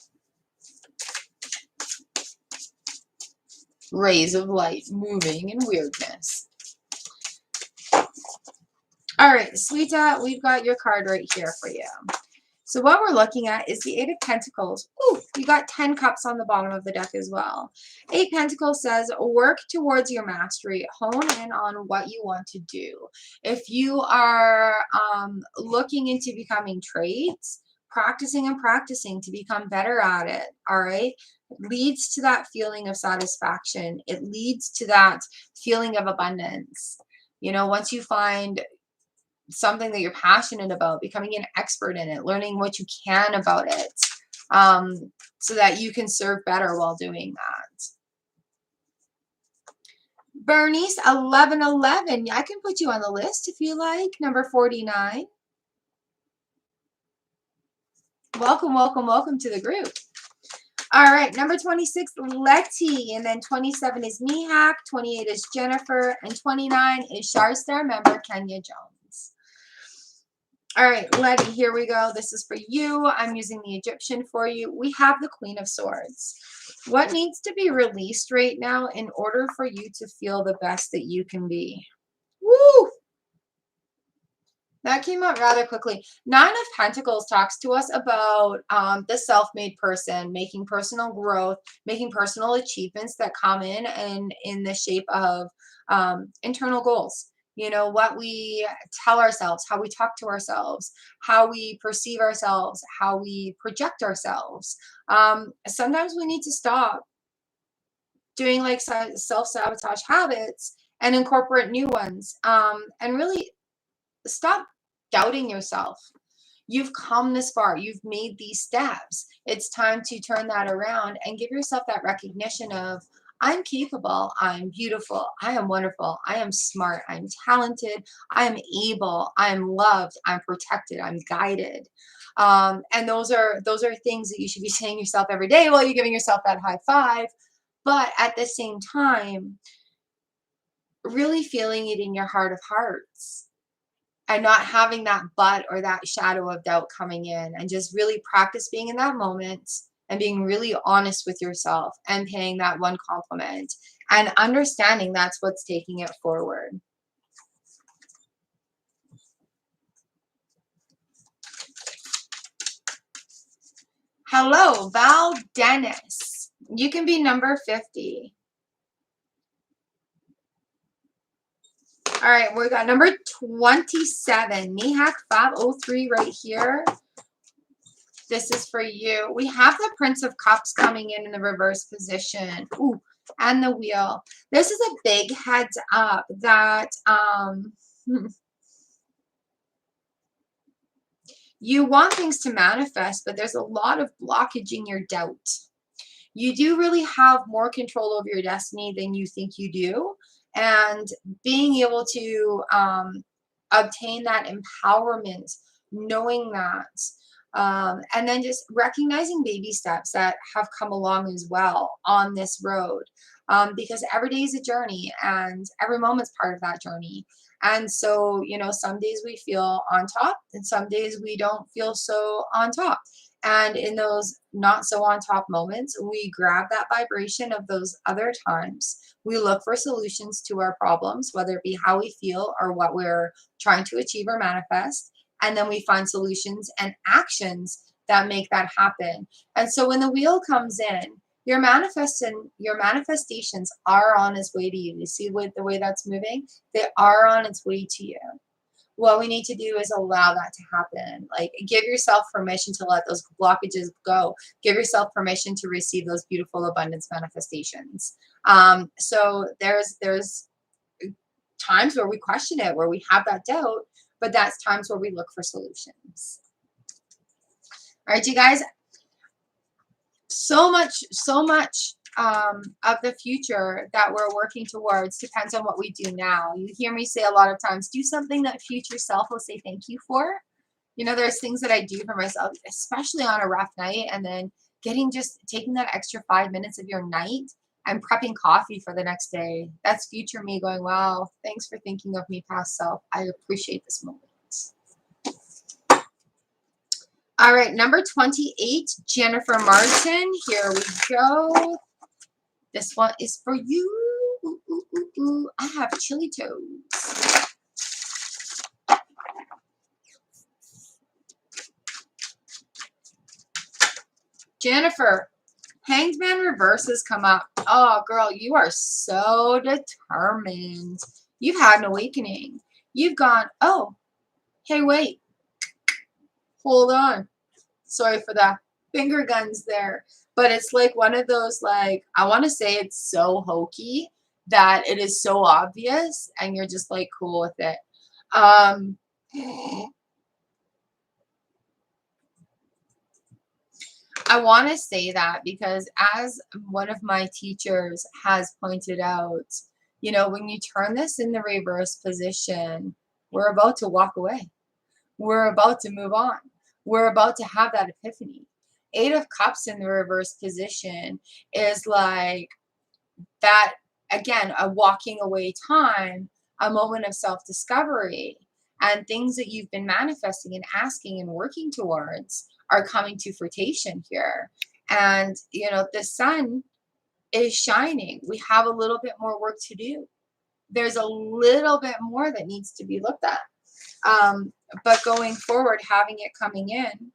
rays of light moving in weirdness. All right, Sweeta, we've got your card right here for you. So what we're looking at is the 8 of Pentacles. Ooh, you got 10 cups on the bottom of the deck as well. 8 Pentacles says, work towards your mastery. Hone in on what you want to do. If you are looking into becoming trades, practicing and practicing to become better at it, all right? It leads to that feeling of satisfaction. It leads to that feeling of abundance. You know, once you find something that you're passionate about, becoming an expert in it, learning what you can about it, so that you can serve better while doing that. Bernice 1111, I can put you on the list if you like. Number 49. Welcome, welcome, welcome to the group. All right, number 26, Letty, and then 27 is Mihak, 28 is Jennifer, and 29 is Sharstar member Kenya Jones. All right, Letty, here we go. This is for you. I'm using the Egyptian for you. We have the Queen of Swords. What needs to be released right now in order for you to feel the best that you can be? Woo! That came out rather quickly. 9 of Pentacles talks to us about the self-made person, making personal growth, making personal achievements that come in the shape of internal goals. You know, what we tell ourselves, how we talk to ourselves, how we perceive ourselves, how we project ourselves. Sometimes we need to stop doing like self-sabotage habits and incorporate new ones, and really stop doubting yourself. You've come this far. You've made these steps. It's time to turn that around and give yourself that recognition of, I'm capable, I'm beautiful, I am wonderful, I am smart, I'm talented, I am able, I'm loved, I'm protected, I'm guided. And those are things that you should be saying yourself every day while you're giving yourself that high five. But at the same time, really feeling it in your heart of hearts and not having that but or that shadow of doubt coming in, and just really practice being in that moment and being really honest with yourself and paying that one compliment and understanding that's what's taking it forward. Hello, Val Dennis. You can be number 50. All right, we got number 27, Mihak 503 right here. This is for you. We have the Prince of Cups coming in the reverse position. Ooh, and the wheel. This is a big heads up that you want things to manifest, but there's a lot of blockage in your doubt. You do really have more control over your destiny than you think you do. And being able to obtain that empowerment, knowing that, and then just recognizing baby steps that have come along as well on this road, because every day is a journey and every moment's part of that journey. And so, some days we feel on top and some days we don't feel so on top. And in those not so on top moments, we grab that vibration of those other times. We look for solutions to our problems, whether it be how we feel or what we're trying to achieve or manifest. And then we find solutions and actions that make that happen. And so when the wheel comes in, your manifestations are on its way to you. You see the way that's moving? They are on its way to you. What we need to do is allow that to happen. Like, give yourself permission to let those blockages go. Give yourself permission to receive those beautiful abundance manifestations. So there's times where we question it, where we have that doubt, but that's times where we look for solutions. All right, you guys. So much of the future that we're working towards depends on what we do now. You hear me say a lot of times, do something that future self will say thank you for. There's things that I do for myself, especially on a rough night, and then taking that extra 5 minutes of your night and prepping coffee for the next day. That's future me going, wow, thanks for thinking of me, past self. I appreciate this moment. All right, number 28, Jennifer Martin. Here we go. This one is for you. Ooh, ooh, ooh, ooh. I have chili toes. Jennifer, Hanged Man reverses come up. Oh, girl, you are so determined. You've had an awakening. You've gone, oh, hey, wait. Hold on. Sorry for the finger guns there. But it's like one of those, like, I want to say it's so hokey that it is so obvious and you're just like cool with it. I want to say that because, as one of my teachers has pointed out, when you turn this in the reverse position, we're about to walk away. We're about to move on. We're about to have that epiphany. 8 of Cups in the reverse position is like that, again, a walking away time, a moment of self-discovery, and things that you've been manifesting and asking and working towards are coming to fruition here. And, the sun is shining. We have a little bit more work to do. There's a little bit more that needs to be looked at. But going forward, having it coming in,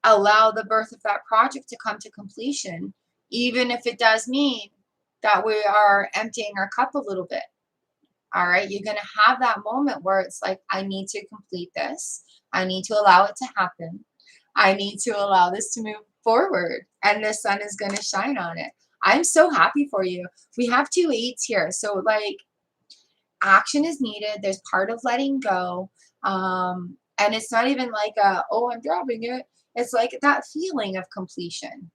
allow the birth of that project to come to completion, even if it does mean that we are emptying our cup a little bit. All right, you're going to have that moment where it's like, I need to complete this. I need to allow it to happen. I need to allow this to move forward, and the sun is going to shine on it. I'm so happy for you. We have 2 8s here. So, like, action is needed. There's part of letting go. And it's not even like a, oh, I'm dropping it. It's like that feeling of completion,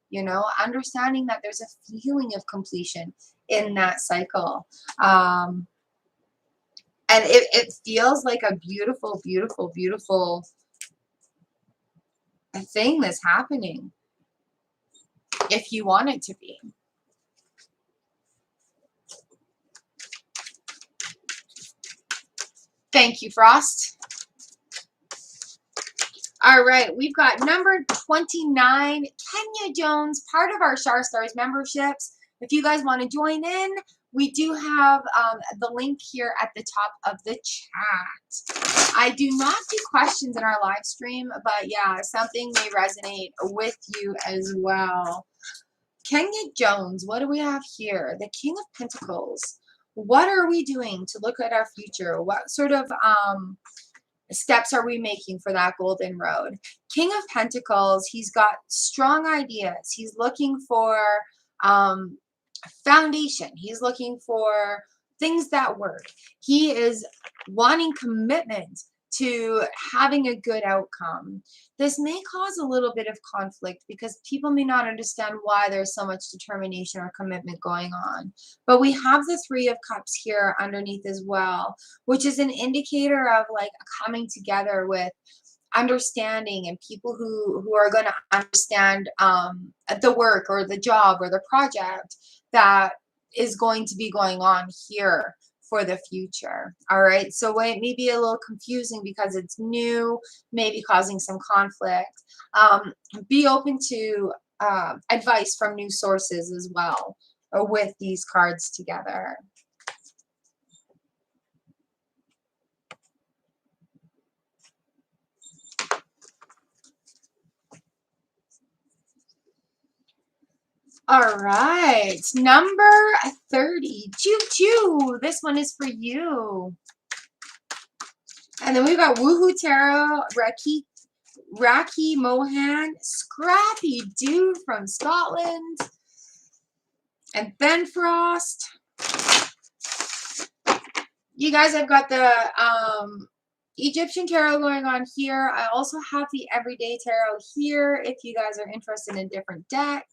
understanding that there's a feeling of completion in that cycle. Um, and it feels like a beautiful, beautiful, beautiful thing that's happening if you want it to be. Thank you, Frost. All right, we've got number 29, Kenya Jones, part of our Shar Stars memberships. If you guys want to join in, we do have the link here at the top of the chat. I do not do questions in our live stream, but yeah, something may resonate with you as well. Kenya Jones, what do we have here? The King of Pentacles. What are we doing to look at our future? What sort of steps are we making for that golden road? King of Pentacles, he's got strong ideas. He's looking for foundation. He's looking for things that work. He is wanting commitment to having a good outcome. This may cause a little bit of conflict because people may not understand why there's so much determination or commitment going on. But we have the Three of Cups here underneath as well, which is an indicator of like coming together with understanding and people who are going to understand the work or the job or the project that is going to be going on here for the future. All right, so it may be a little confusing because it's new, maybe causing some conflict. Be open to advice from new sources as well, or with these cards together. All right, number 30, Choo Choo. This one is for you. And then we've got Woohoo Tarot, Raki Mohan, Scrappy Dude from Scotland, and Ben Frost. You guys, I've got the Egyptian Tarot going on here. I also have the Everyday Tarot here if you guys are interested in a different deck.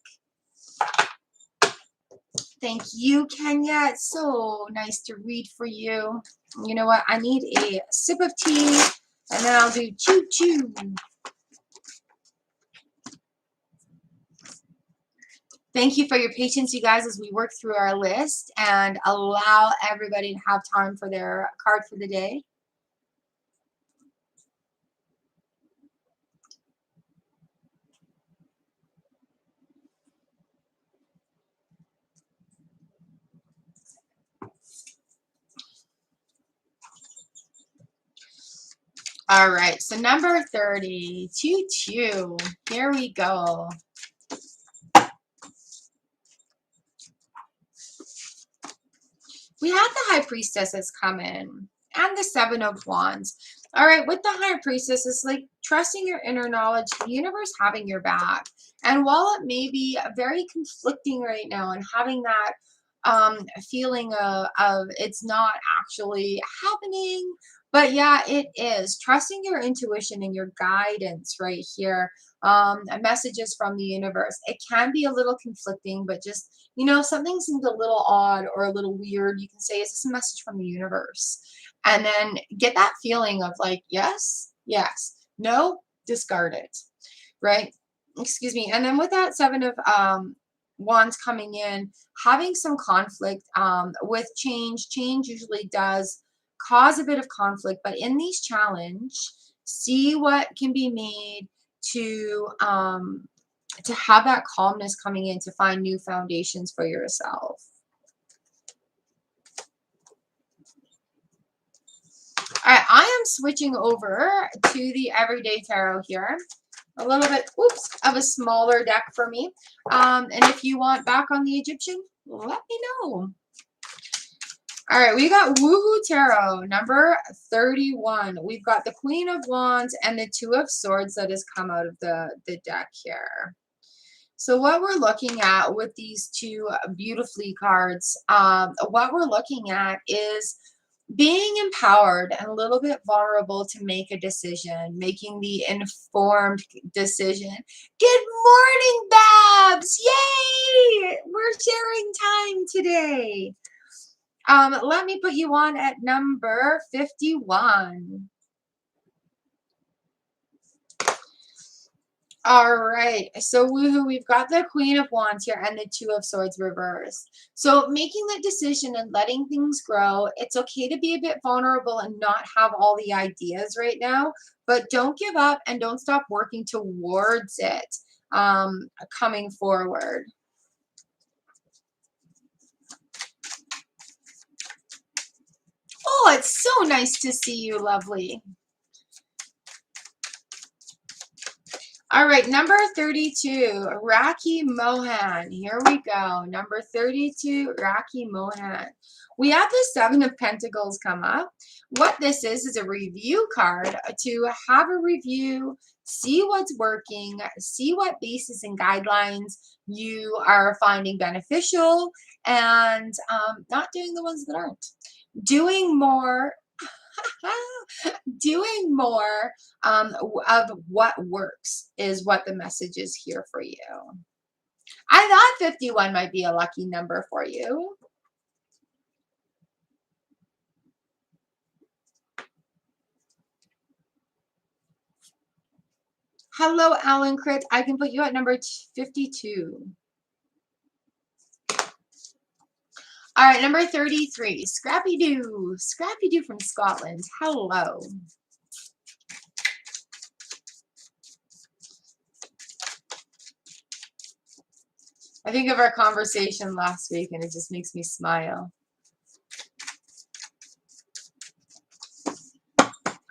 Thank you, Kenya. It's so nice to read for you. You know what? I need a sip of tea, and then I'll do choo choo. Thank you for your patience, you guys, as we work through our list and allow everybody to have time for their card for the day. All right, so number 30, Choo Choo. Here we go. We had the High Priestesses come in and the Seven of Wands. All right, with the High Priestess, it's like trusting your inner knowledge, the universe having your back. And while it may be very conflicting right now and having that feeling of it's not actually happening, but yeah, it is. Trusting your intuition and your guidance right here. Messages from the universe. It can be a little conflicting, but just, something seems a little odd or a little weird. You can say, is this a message from the universe? And then get that feeling of like, yes, yes, no, discard it, right? Excuse me. And then with that Seven of Wands coming in, having some conflict with change. Change usually does cause a bit of conflict, but in these challenge, see what can be made to have that calmness coming in, to find new foundations for yourself. All right, I am switching over to the Everyday Tarot here. A little bit, of a smaller deck for me. And if you want back on the Egyptian, let me know. All right, we got Woohoo Tarot, number 31. We've got the Queen of Wands and the Two of Swords that has come out of the deck here. So what we're looking at with these two beautifully cards, what we're looking at is being empowered and a little bit vulnerable to make a decision, making the informed decision. Good morning, Babs! Yay! We're sharing time today. Let me put you on at number 51. All right, so woohoo, we've got the Queen of Wands here and the Two of Swords reversed. So making that decision and letting things grow, it's okay to be a bit vulnerable and not have all the ideas right now, but don't give up and don't stop working towards it coming forward. Oh, it's so nice to see you, lovely. All right, number 32, Raki Mohan. Here we go. Number 32, Raki Mohan. We have the Seven of Pentacles come up. What this is a review card to have a review, see what's working, see what bases and guidelines you are finding beneficial, and not doing the ones that aren't. Doing more doing more of what works is what the message is here for you. I thought 51 might be a lucky number for you. Hello, Alan Crit. I can put you at number 52. All right, number 33, Scrappy Doo. Scrappy Doo from Scotland. Hello. I think of our conversation last week and it just makes me smile.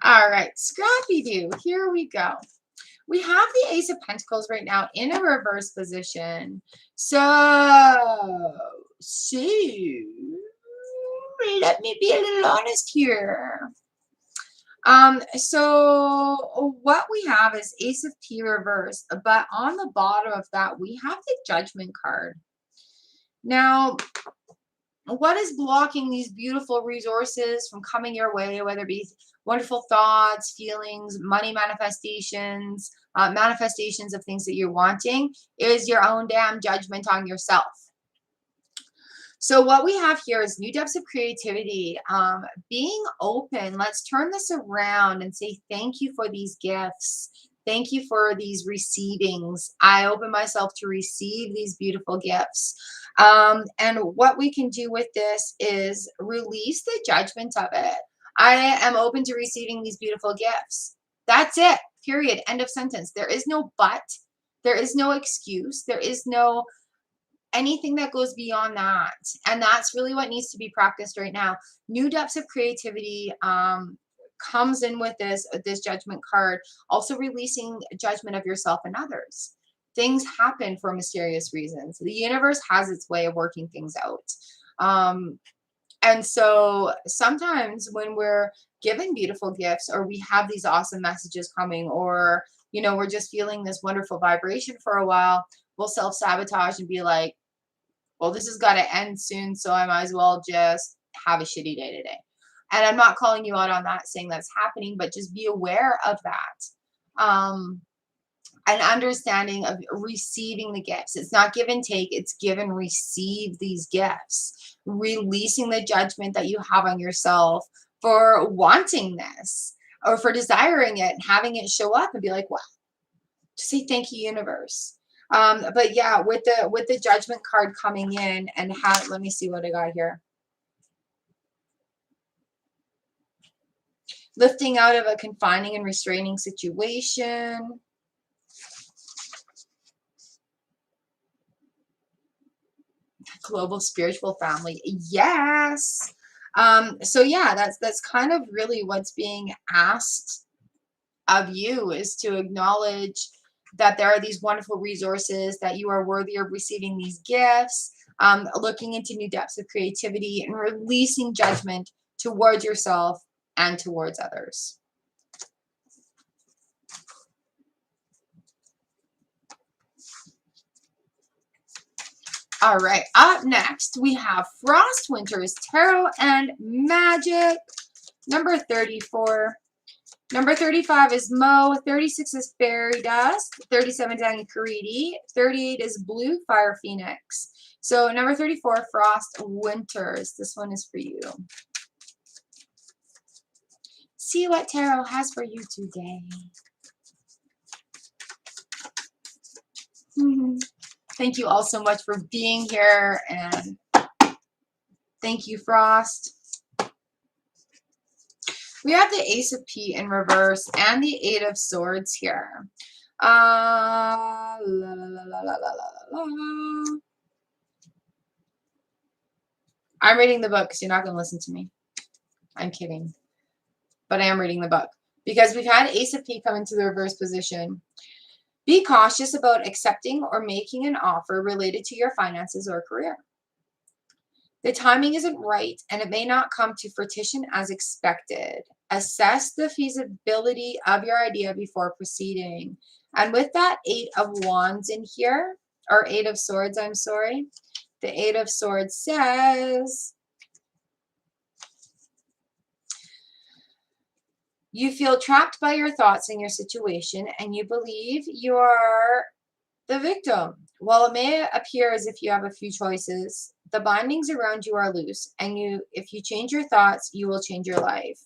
All right, Scrappy Doo, here we go. We have the Ace of Pentacles right now in a reverse position. So let me be a little honest here. So what we have is Ace of Tea reversed, but on the bottom of that, we have the Judgment card. Now, what is blocking these beautiful resources from coming your way, whether it be wonderful thoughts, feelings, money manifestations, manifestations of things that you're wanting, is your own damn judgment on yourself. So what we have here is new depths of creativity, being open. Let's turn this around and say thank you for these gifts. Thank you for these receivings. I open myself to receive these beautiful gifts. And what we can do with this is release the judgment of it. I am open to receiving these beautiful gifts. That's it. Period. End of sentence. There is no but. There is no excuse. There is no anything that goes beyond that. And that's really what needs to be practiced right now. New depths of creativity comes in with this Judgment card. Also releasing judgment of yourself and others. Things happen for mysterious reasons. The universe has its way of working things out. And so sometimes when we're given beautiful gifts, or we have these awesome messages coming, or, you know, we're just feeling this wonderful vibration for a while, we'll self-sabotage and be like, well, this has got to end soon, so I might as well just have a shitty day today. And I'm not calling you out on that, saying that's happening, but just be aware of that. An understanding of receiving the gifts. It's not give and take, it's give and receive these gifts. Releasing the judgment that you have on yourself for wanting this or for desiring it and having it show up and be like, wow, just say thank you, universe. But yeah, with the Judgment card coming in and let me see what I got here. Lifting out of a confining and restraining situation. Global spiritual family. Yes. So yeah, that's kind of really what's being asked of you, is to acknowledge that there are these wonderful resources, that you are worthy of receiving these gifts, looking into new depths of creativity and releasing judgment towards yourself and towards others. All right, up next, we have Frost Winter's Tarot and Magic, number 34. Number 35 is Mo, 36 is Fairy Dust, 37 Danny Caridi, 38 is Blue Fire Phoenix. So number 34, Frost Winters. This one is for you. See what tarot has for you today. Thank you all so much for being here, and thank you, Frost. We have the Ace of P in reverse and the Eight of Swords here. La, la, la, la, la, la, la. I'm reading the book because you're not going to listen to me. I'm kidding. But I am reading the book because we've had Ace of P come into the reverse position. Be cautious about accepting or making an offer related to your finances or career. The timing isn't right, and it may not come to fruition as expected. Assess the feasibility of your idea before proceeding. And with that Eight of Wands in here, or Eight of Swords, I'm sorry. The Eight of Swords says, you feel trapped by your thoughts and your situation, and you believe you are the victim. While it may appear as if you have a few choices, the bindings around you are loose, and if you change your thoughts, you will change your life.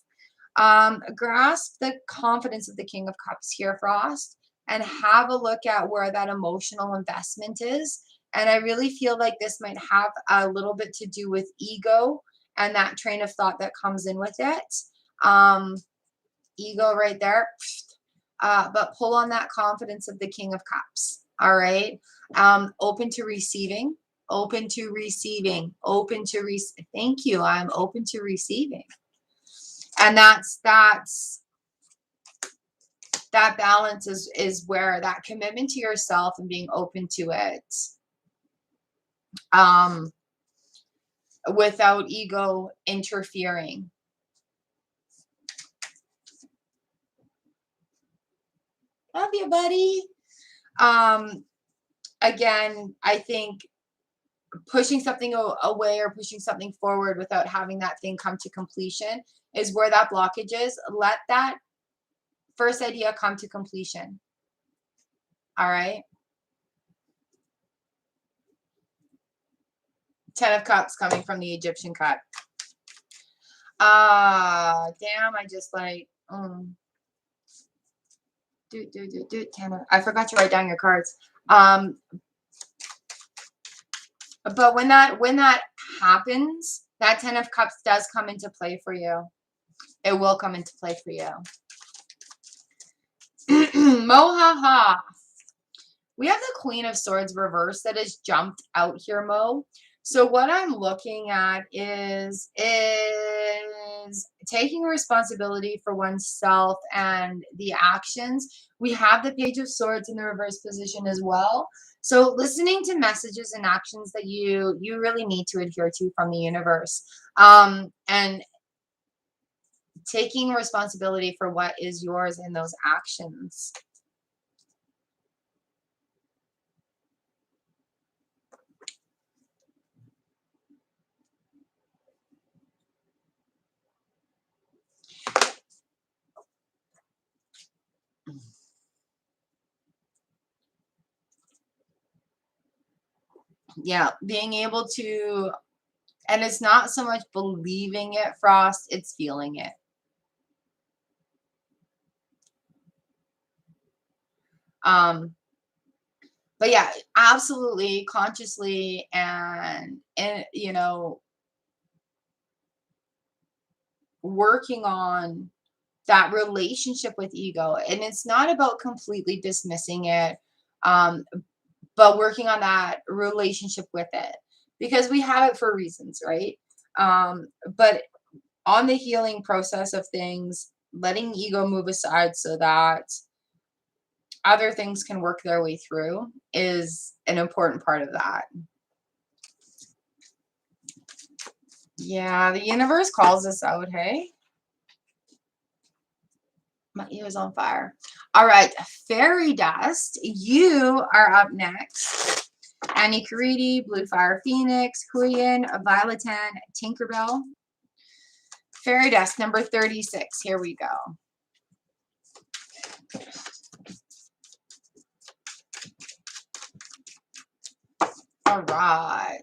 Grasp the confidence of the King of Cups here, Frost, and have a look at where that emotional investment is. And I really feel like this might have a little bit to do with ego and that train of thought that comes in with it. Ego right there. But pull on that confidence of the King of Cups. All right. Open to receiving. Open to receiving. Open to thank you. I'm open to receiving. And that balance is where that commitment to yourself and being open to it, without ego interfering. Love you, buddy. Again, I think pushing something away or pushing something forward without having that thing come to completion is where that blockage is. Let that first idea come to completion. All right. 10 of Cups coming from the Egyptian cut. Damn, I just like, 10 of, I forgot to write down your cards. But when that happens, that 10 of Cups does come into play for you. It will come into play for you. Mohaha. We have the Queen of Swords reverse that has jumped out here, Mo. So what I'm looking at is taking responsibility for oneself and the actions. We have the Page of Swords in the reverse position as well. So listening to messages and actions that you really need to adhere to from the universe, and taking responsibility for what is yours in those actions. Yeah, being able to, and it's not so much believing it, Frost, it's feeling it. But yeah, absolutely consciously and you know, working on that relationship with ego. And it's not about completely dismissing it, but working on that relationship with it, because we have it for reasons, right? But on the healing process of things, letting ego move aside so that other things can work their way through is an important part of that. Yeah, the universe calls us out, hey? My ear's on fire. All right, Fairy Dust, you are up next. Annie Caridi, Blue Fire Phoenix, Korean, Violetan, Tinkerbell. Fairy Dust, number 36. Here we go. All right.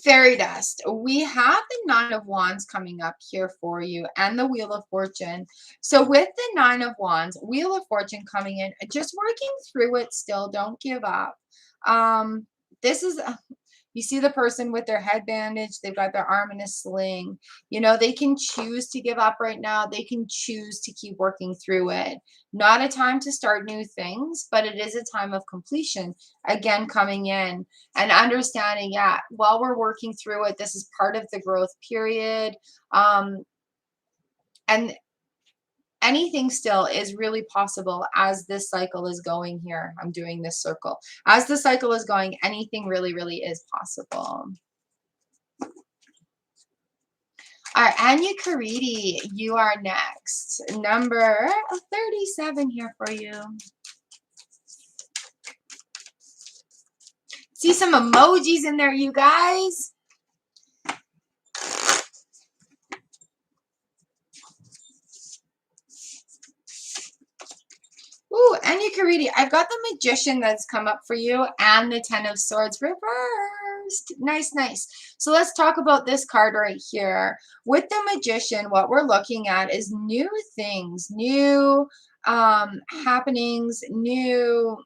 Fairy Dust. We have the Nine of Wands coming up here for you and the Wheel of Fortune. So with the Nine of Wands, Wheel of Fortune coming in, just working through it still. Don't give up. This is... You see the person with their head bandage, they've got their arm in a sling. You know, they can choose to give up right now. They can choose to keep working through it. Not a time to start new things, but it is a time of completion. Again, coming in and understanding, yeah, while we're working through it, this is part of the growth period. And anything still is really possible as this cycle is going here. I'm doing this circle. As the cycle is going, anything really, really is possible. All right, Anya Caridi, you are next. Number 37 here for you. See some emojis in there, you guys. Ooh, Anya Caridi, I've got the Magician that's come up for you and the Ten of Swords reversed. Nice, nice. So let's talk about this card right here. With the Magician, what we're looking at is new things, new happenings, new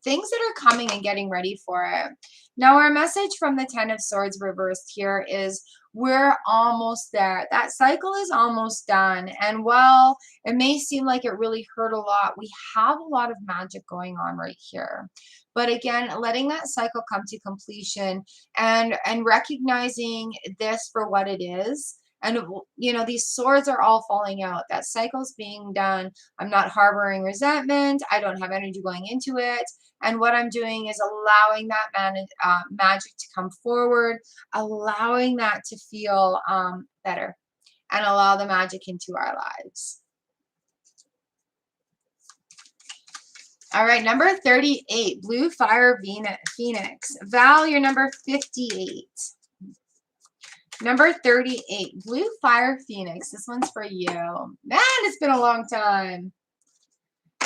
things that are coming and getting ready for it. Now, our message from the Ten of Swords reversed here is we're almost there. That cycle is almost done. And while it may seem like it really hurt a lot, we have a lot of magic going on right here. But again, letting that cycle come to completion and recognizing this for what it is. And, you know, these swords are all falling out. That cycle's being done. I'm not harboring resentment. I don't have energy going into it. And what I'm doing is allowing that magic to come forward, allowing that to feel better, and allow the magic into our lives. All right, number 38, Blue Fire Phoenix. Val, you're number 58. Number 38, Blue Fire Phoenix. This one's for you. Man, it's been a long time.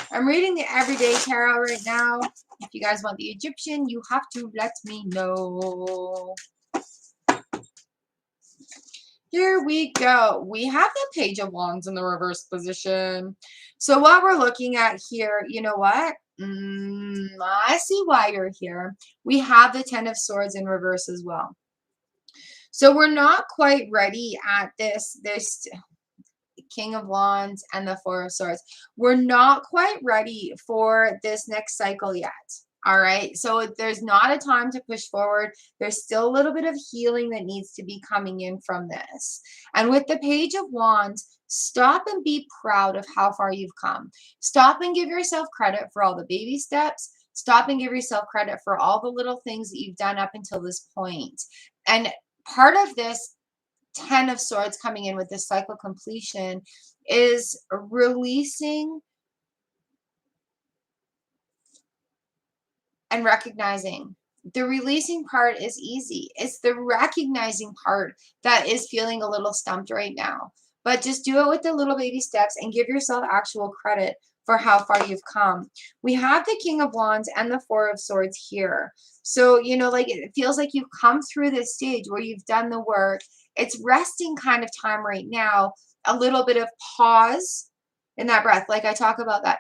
I'm reading the Everyday Tarot right now. If you guys want the Egyptian, you have to let me know. Here we go. We have the Page of Wands in the reverse position. So what we're looking at here, you know what? I see why you're here. We have the Ten of Swords in reverse as well. So we're not quite ready at this King of Wands and the Four of Swords. We're not quite ready for this next cycle yet. All right. So there's not a time to push forward. There's still a little bit of healing that needs to be coming in from this. And with the Page of Wands, stop and be proud of how far you've come. Stop and give yourself credit for all the baby steps. Stop and give yourself credit for all the little things that you've done up until this point. And part of this Ten of Swords coming in with this cycle completion is releasing and recognizing. The releasing part is easy. It's the recognizing part that is feeling a little stumped right now. But just do it with the little baby steps and give yourself actual credit for how far you've come. We have the King of Wands and the Four of Swords here. So, you know, like it feels like you've come through this stage where you've done the work. It's resting kind of time right now. A little bit of pause in that breath. Like I talk about that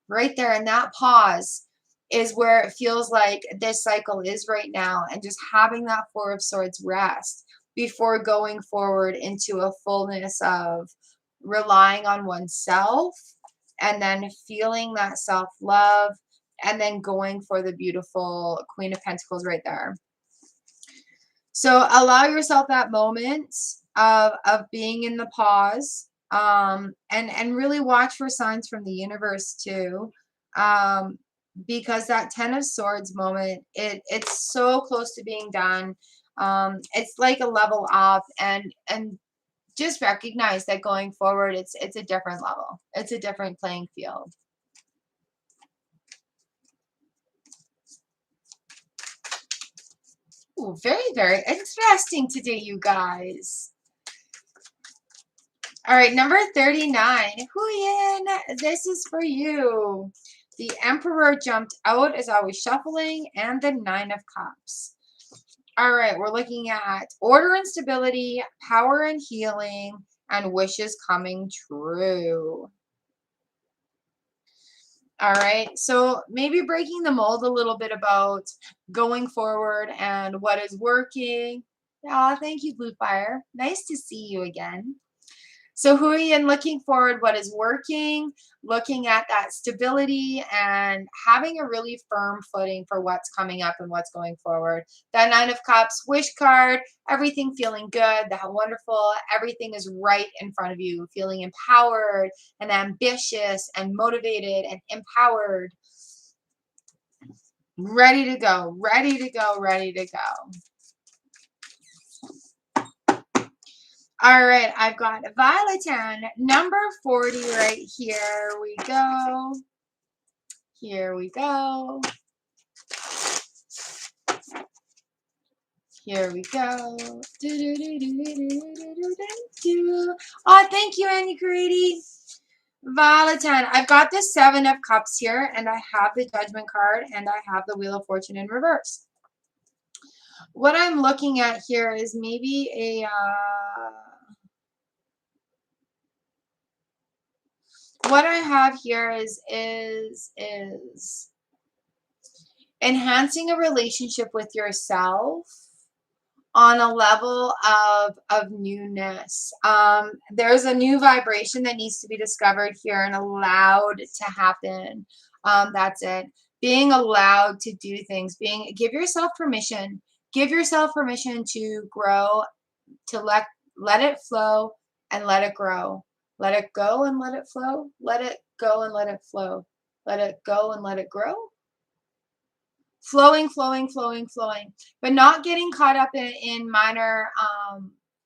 right there. And that pause is where it feels like this cycle is right now. And just having that Four of Swords rest before going forward into a fullness of relying on oneself and then feeling that self-love and then going for the beautiful Queen of Pentacles right there. So allow yourself that moment of being in the pause, and really watch for signs from the universe too, because that Ten of Swords moment, it's so close to being done. It's like a level up, and just recognize that going forward, it's a different level. It's a different playing field. Ooh, very, very interesting today, you guys. All right, number 39. Huyen, this is for you. The Emperor jumped out as I was shuffling, and the Nine of Cups. All right, we're looking at order and stability, power and healing, and wishes coming true. All right, so maybe breaking the mold a little bit about going forward and what is working. Yeah, thank you, Blue Fire. Nice to see you again. So Huiyin, looking forward, what is working, looking at that stability and having a really firm footing for what's coming up and what's going forward. That Nine of Cups, wish card, everything feeling good, that wonderful, everything is right in front of you, feeling empowered and ambitious and motivated and empowered, ready to go, ready to go, ready to go. All right, I've got Violetan, number 40 right here. We go. Here we go. Here we go. Oh, thank you, Annie Grady. Violetan, I've got the Seven of Cups here, and I have the Judgment card, and I have the Wheel of Fortune in reverse. What I'm looking at here is maybe a... what I have here is enhancing a relationship with yourself on a level of newness. There's a new vibration that needs to be discovered here and allowed to happen. That's it. Being allowed to do things. Give yourself permission. Give yourself permission to grow, to let it flow and let it grow. Let it go and let it flow. Let it go and let it flow. Let it go and let it grow. Flowing, flowing, flowing, flowing. But not getting caught up in minor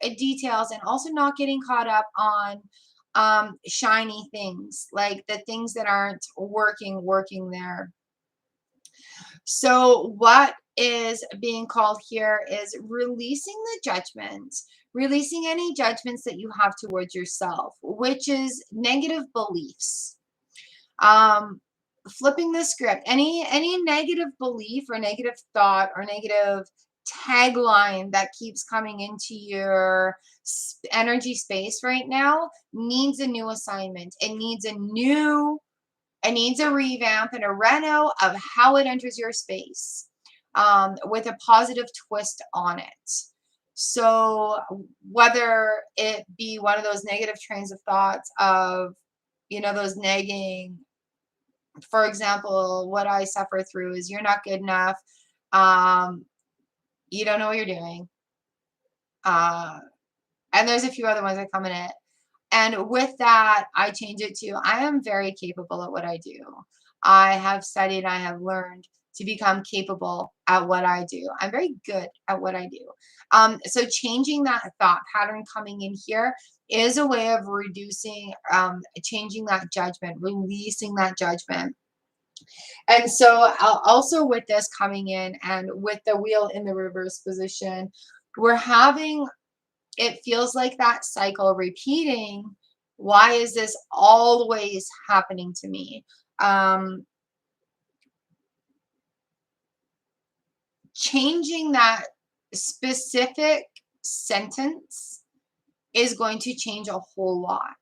details, and also not getting caught up on shiny things, like the things that aren't working there. So what is being called here is releasing the judgment, releasing any judgments that you have towards yourself, which is negative beliefs. Flipping the script, any negative belief or negative thought or negative tagline that keeps coming into your energy space right now needs a new assignment. It needs a revamp and a reno of how it enters your space, with a positive twist on it. So whether it be one of those negative trains of thoughts of, those nagging, for example, what I suffer through is you're not good enough. You don't know what you're doing. And there's a few other ones that come in it. And with that, I change it to, I am very capable at what I do. I have studied, I have learned to become capable at what I do. I'm very good at what I do. So changing that thought pattern coming in here is a way of reducing, changing that judgment, releasing that judgment. And so also with this coming in and with the wheel in the reverse position, we're having, it feels like that cycle repeating. Why is this always happening to me? Changing that specific sentence is going to change a whole lot.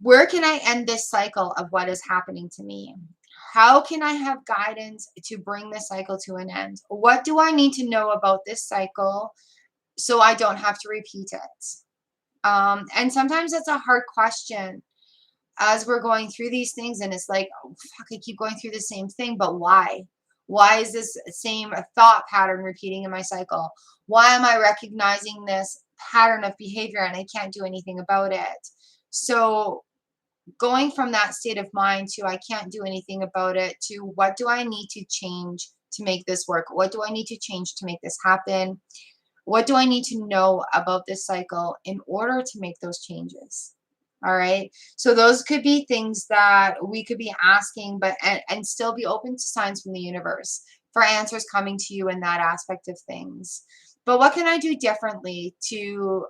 Where can I end this cycle of what is happening to me? How can I have guidance to bring this cycle to an end? What do I need to know about this cycle so I don't have to repeat it? And sometimes that's a hard question as we're going through these things, and it's like, oh, fuck, I keep going through the same thing, but why? Why is this same thought pattern repeating in my cycle? Why am I recognizing this pattern of behavior and I can't do anything about it? So going from that state of mind to I can't do anything about it to what do I need to change to make this work? What do I need to change to make this happen? What do I need to know about this cycle in order to make those changes? All right. So those could be things that we could be asking, but and still be open to signs from the universe. for answers coming to you in that aspect of things. But what can I do differently to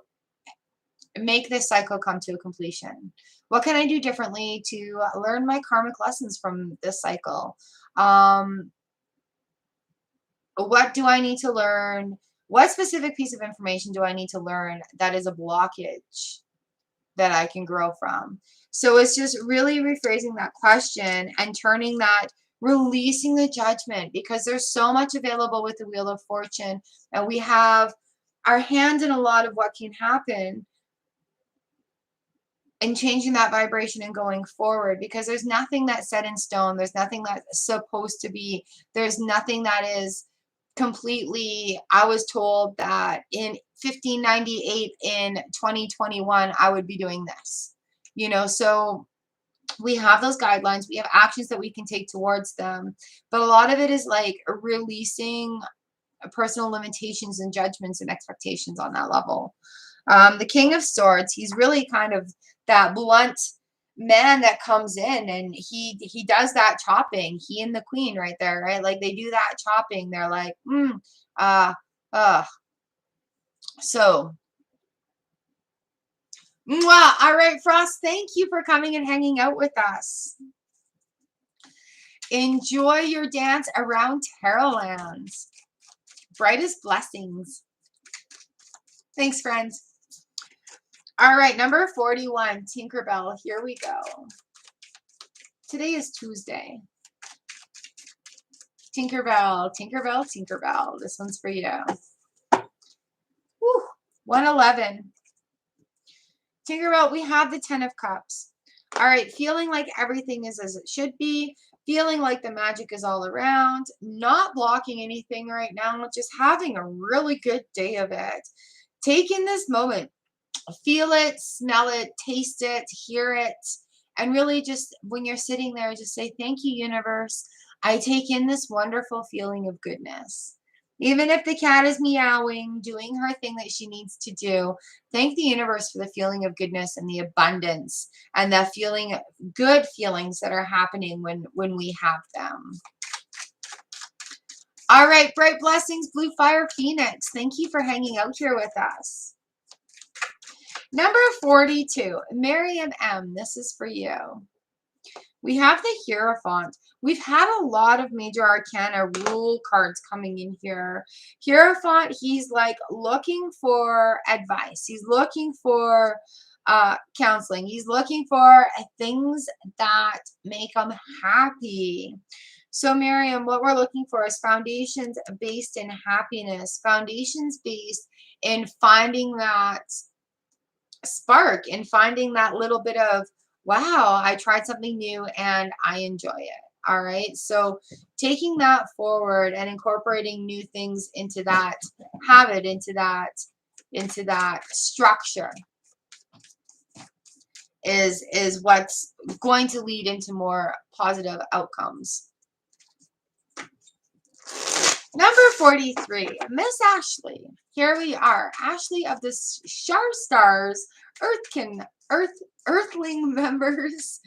make this cycle come to a completion? What can I do differently to learn my karmic lessons from this cycle? Um, what do I need to learn? What specific piece of information do I need to learn that is a blockage that I can grow from? So it's just really rephrasing that question and turning that, releasing the judgment, because there's so much available with the Wheel of Fortune, and we have our hand in a lot of what can happen, and changing that vibration and going forward, because there's nothing that's set in stone. There's nothing that's supposed to be. There's nothing that is completely, I was told that in 1598 in 2021 I would be doing this, so we have those guidelines, we have actions that we can take towards them, but a lot of it is like releasing personal limitations and judgments and expectations on that level. The King of Swords, he's really kind of that blunt man that comes in, and he does that chopping. He and the Queen right there, right? Like they do that chopping. They're like, uh, uh. So, mwah. All right, Frost, thank you for coming and hanging out with us. Enjoy your dance around Tarotland. Brightest blessings. Thanks, friends. All right, number 41, Tinkerbell. Here we go. Today is Tuesday. Tinkerbell, Tinkerbell, Tinkerbell. This one's for you. Woo, 111. Tinkerbell, we have the 10 of Cups. All right, feeling like everything is as it should be. Feeling like the magic is all around. Not blocking anything right now. Just having a really good day of it. Taking this moment. Feel it, smell it, taste it, hear it, and really just when you're sitting there, just say, thank you, universe. I take in this wonderful feeling of goodness. Even if the cat is meowing, doing her thing that she needs to do, thank the universe for the feeling of goodness and the abundance and the feeling, good feelings that are happening when we have them. All right, bright blessings, Blue Fire Phoenix. Thank you for hanging out here with us. Number 42, Miriam M. This is for you. We have the Hierophant. We've had a lot of major arcana rule cards coming in here. Hierophant, he's like looking for advice. He's looking for counseling. He's looking for things that make him happy. So Miriam, what we're looking for is foundations based in happiness, foundations based in finding that spark and finding that little bit of, wow, I tried something new and I enjoy it. All right. So taking that forward and incorporating new things into that habit, into that structure is what's going to lead into more positive outcomes. Number 43, Miss Ashley. Here we are. Ashley of the Shar Stars Earthling members.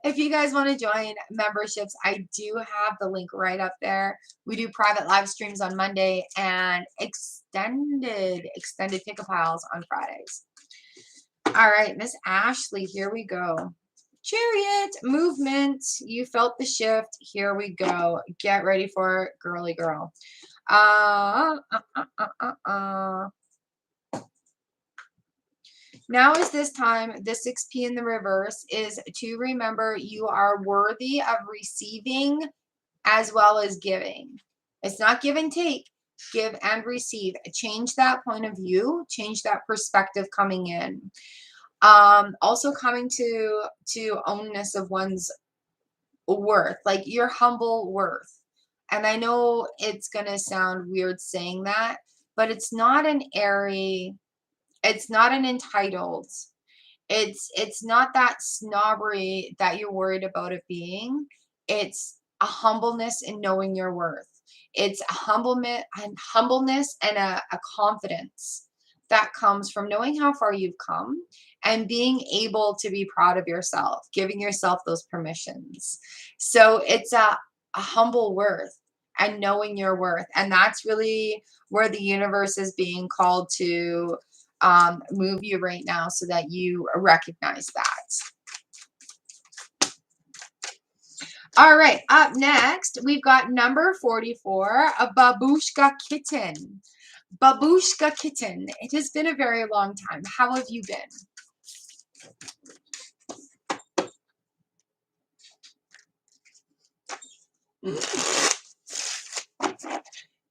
If you guys want to join memberships, I do have the link right up there. We do private live streams on Monday and extended pick-up piles on Fridays. All right, Miss Ashley, here we go. Chariot movement. You felt the shift. Here we go. Get ready for it, girly girl. Now is this time. The 6P in the reverse is to remember you are worthy of receiving as well as giving. It's not give and take. Give and receive. Change that point of view. Change that perspective coming in. Also coming to ownness of one's worth, like your humble worth. And I know it's gonna sound weird saying that, but it's not an airy, it's not an entitled, it's not that snobbery that you're worried about it being. It's a humbleness in knowing your worth. It's a humbleness and a confidence that comes from knowing how far you've come and being able to be proud of yourself, giving yourself those permissions. So it's a humble worth. and knowing your worth. And that's really where the universe is being called to move you right now so that you recognize that. All right, up next, we've got number 44, a babushka kitten. Babushka kitten. It has been a very long time. How have you been?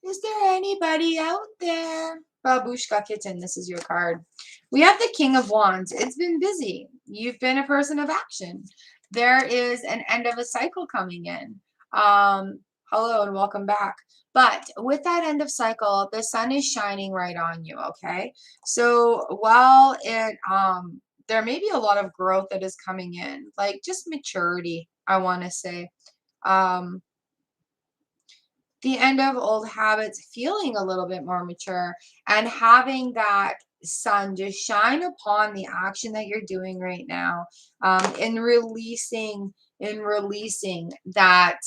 Is there anybody out there? Babushka kitten, this is your card. We have the King of Wands. It's been busy. You've been a person of action. There is an end of a cycle coming in. Hello and welcome back. But with that end of cycle, the sun is shining right on you, okay? So while there may be a lot of growth that is coming in, like just maturity, I want to say. The end of old habits, feeling a little bit more mature, and having that sun just shine upon the action that you're doing right now, in releasing that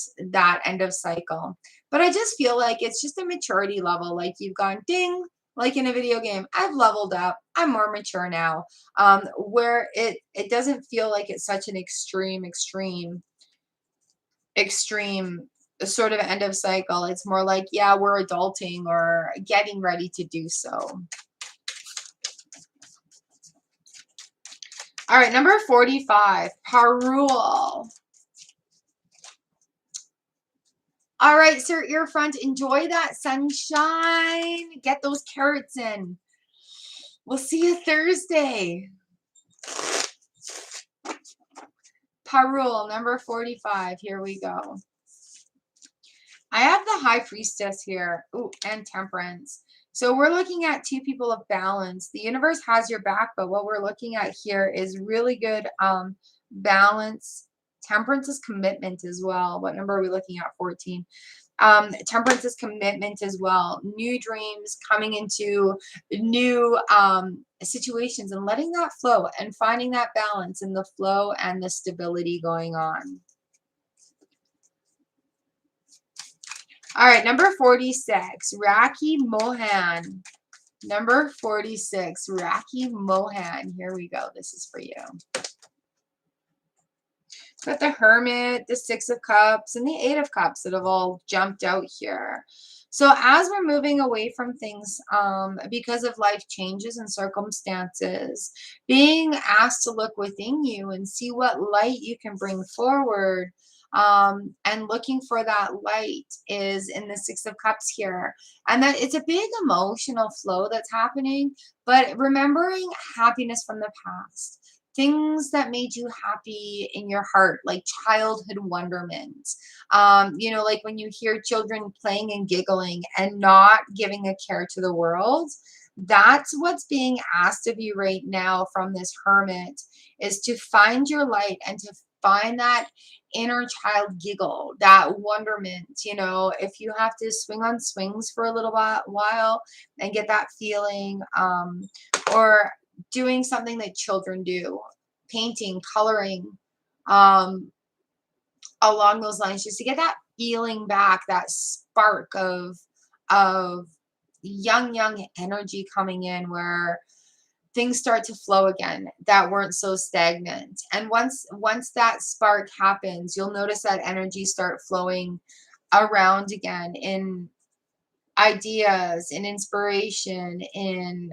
end of cycle. But I just feel like it's just a maturity level, like you've gone ding, like in a video game. I've leveled up. I'm more mature now. Where it doesn't feel like it's such an extreme sort of end of cycle. It's more like, yeah, we're adulting or getting ready to do so. All right, number 45, Parul. All right, sir, ear front, enjoy that sunshine. Get those carrots in. We'll see you Thursday. Parul, number 45. Here we go. I have the High Priestess here. Ooh, and Temperance. So we're looking at two people of balance. The universe has your back, but what we're looking at here is really good balance. Temperance is commitment as well. What number are we looking at? 14. Temperance is commitment as well. New dreams, coming into new situations and letting that flow and finding that balance in the flow and the stability going on. All right, number 46, Raki Mohan. Number 46, Raki Mohan. Here we go. This is for you. Got the Hermit, the Six of Cups, and the Eight of Cups that have all jumped out here. So as we're moving away from things because of life changes and circumstances, being asked to look within you and see what light you can bring forward, and looking for that light is in the Six of Cups here. And that it's a big emotional flow that's happening, but remembering happiness from the past. Things that made you happy in your heart, like childhood wonderment. Like when you hear children playing and giggling and not giving a care to the world, that's what's being asked of you right now from this Hermit, is to find your light and to find that inner child giggle, that wonderment. If you have to swing on swings for a little while and get that feeling, or doing something that children do, painting, coloring, along those lines, just to get that feeling back, that spark of young energy coming in, where things start to flow again that weren't so stagnant. And once that spark happens, you'll notice that energy start flowing around again in ideas, in inspiration, in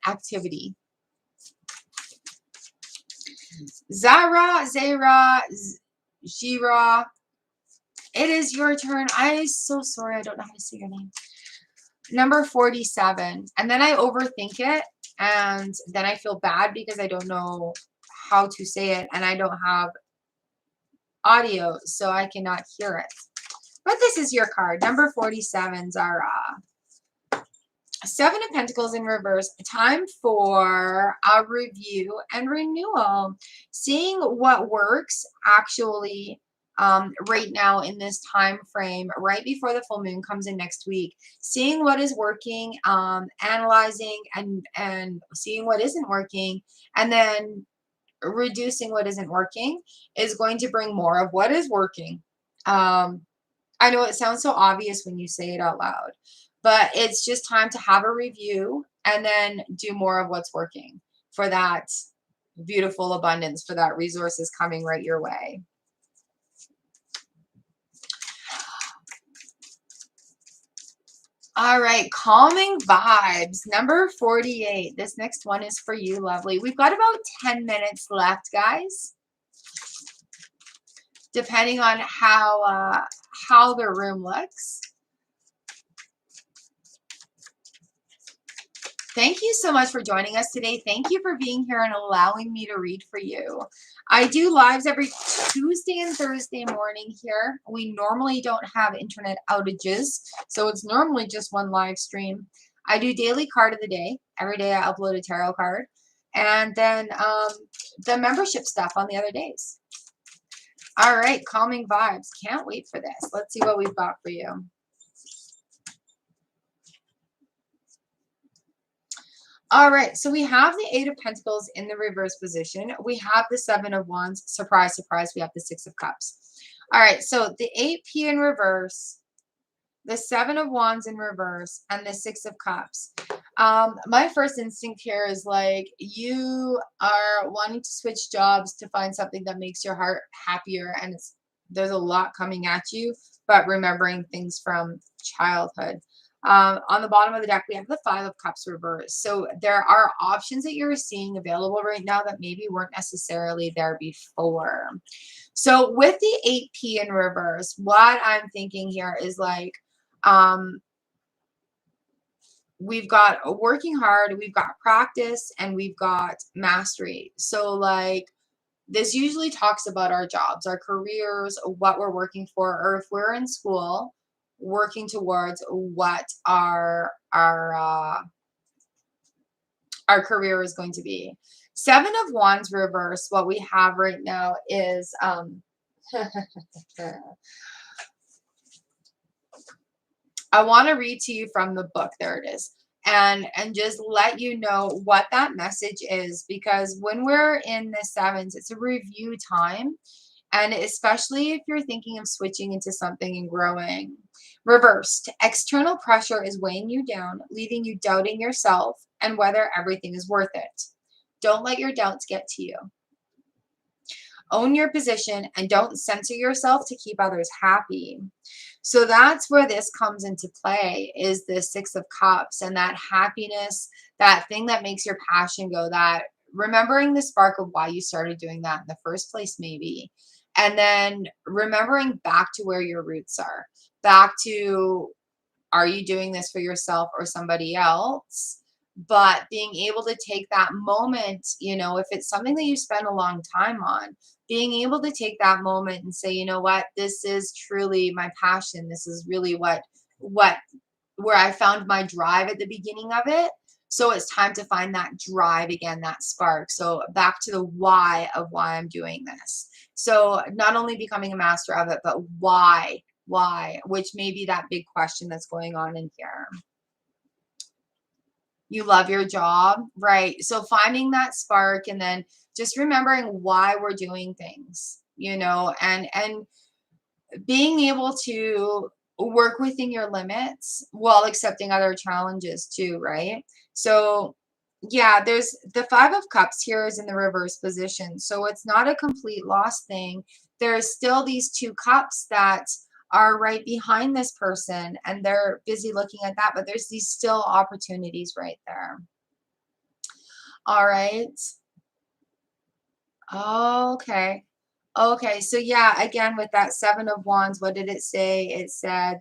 activity. Zara, Jira, it is your turn. I'm so sorry, I don't know how to say your name. Number 47. And then I overthink it, and then I feel bad because I don't know how to say it, and I don't have audio, so I cannot hear it. But this is your card. Number 47, Zara. Seven of Pentacles in reverse. Time for a review and renewal. Seeing what works actually right now in this time frame, right before the full moon comes in next week. Seeing what is working, analyzing and seeing what isn't working, and then reducing what isn't working is going to bring more of what is working. I know it sounds so obvious when you say it out loud, but it's just time to have a review and then do more of what's working for that beautiful abundance, for that resources coming right your way. All right, calming vibes. Number 48. This next one is for you, lovely. We've got about 10 minutes left, guys. Depending on how the room looks. Thank you so much for joining us today. Thank you for being here and allowing me to read for you. I do lives every Tuesday and Thursday morning here. We normally don't have internet outages, so it's normally just one live stream. I do daily card of the day. Every day I upload a tarot card. And then the membership stuff on the other days. All right, calming vibes. Can't wait for this. Let's see what we've got for you. All right, so we have the Eight of Pentacles in the reverse position. We have the Seven of Wands. Surprise, surprise, we have the Six of Cups. All right, so the 8P in reverse, the Seven of Wands in reverse, and the Six of Cups. My first instinct here is like you are wanting to switch jobs to find something that makes your heart happier, and there's a lot coming at you, but remembering things from childhood. On the bottom of the deck, we have the Five of Cups reversed. So there are options that you're seeing available right now that maybe weren't necessarily there before. So with the 8P in reverse, what I'm thinking here is like, we've got working hard, we've got practice, and we've got mastery. So like, this usually talks about our jobs, our careers, what we're working for, or if we're in school, working towards what our career is going to be. Seven of Wands reverse, what we have right now is I want to read to you from the book. There it is. And just let you know what that message is, because when we're in the sevens, it's a review time. And especially if you're thinking of switching into something and growing. Reversed, external pressure is weighing you down, leaving you doubting yourself and whether everything is worth it. Don't let your doubts get to you. Own your position and don't censor yourself to keep others happy. So that's where this comes into play, is the Six of Cups and that happiness, that thing that makes your passion go, that remembering the spark of why you started doing that in the first place, maybe. And then remembering back to where your roots are, back to, are you doing this for yourself or somebody else? But being able to take that moment, you know, if it's something that you spend a long time on, being able to take that moment and say, you know what, this is truly my passion. This is really where I found my drive at the beginning of it. So it's time to find that drive again, that spark. So back to the why of why I'm doing this. So not only becoming a master of it, but why, which may be that big question that's going on in here. You love your job, right? So finding that spark and then just remembering why we're doing things, you know, and being able to work within your limits while accepting other challenges too, right? So yeah, there's the Five of Cups here is in the reverse position. So it's not a complete loss thing. There's still these two cups that are right behind this person and they're busy looking at that, but there's these still opportunities right there. All right. Okay. Okay. So yeah, again, with that Seven of Wands, what did it say? It said,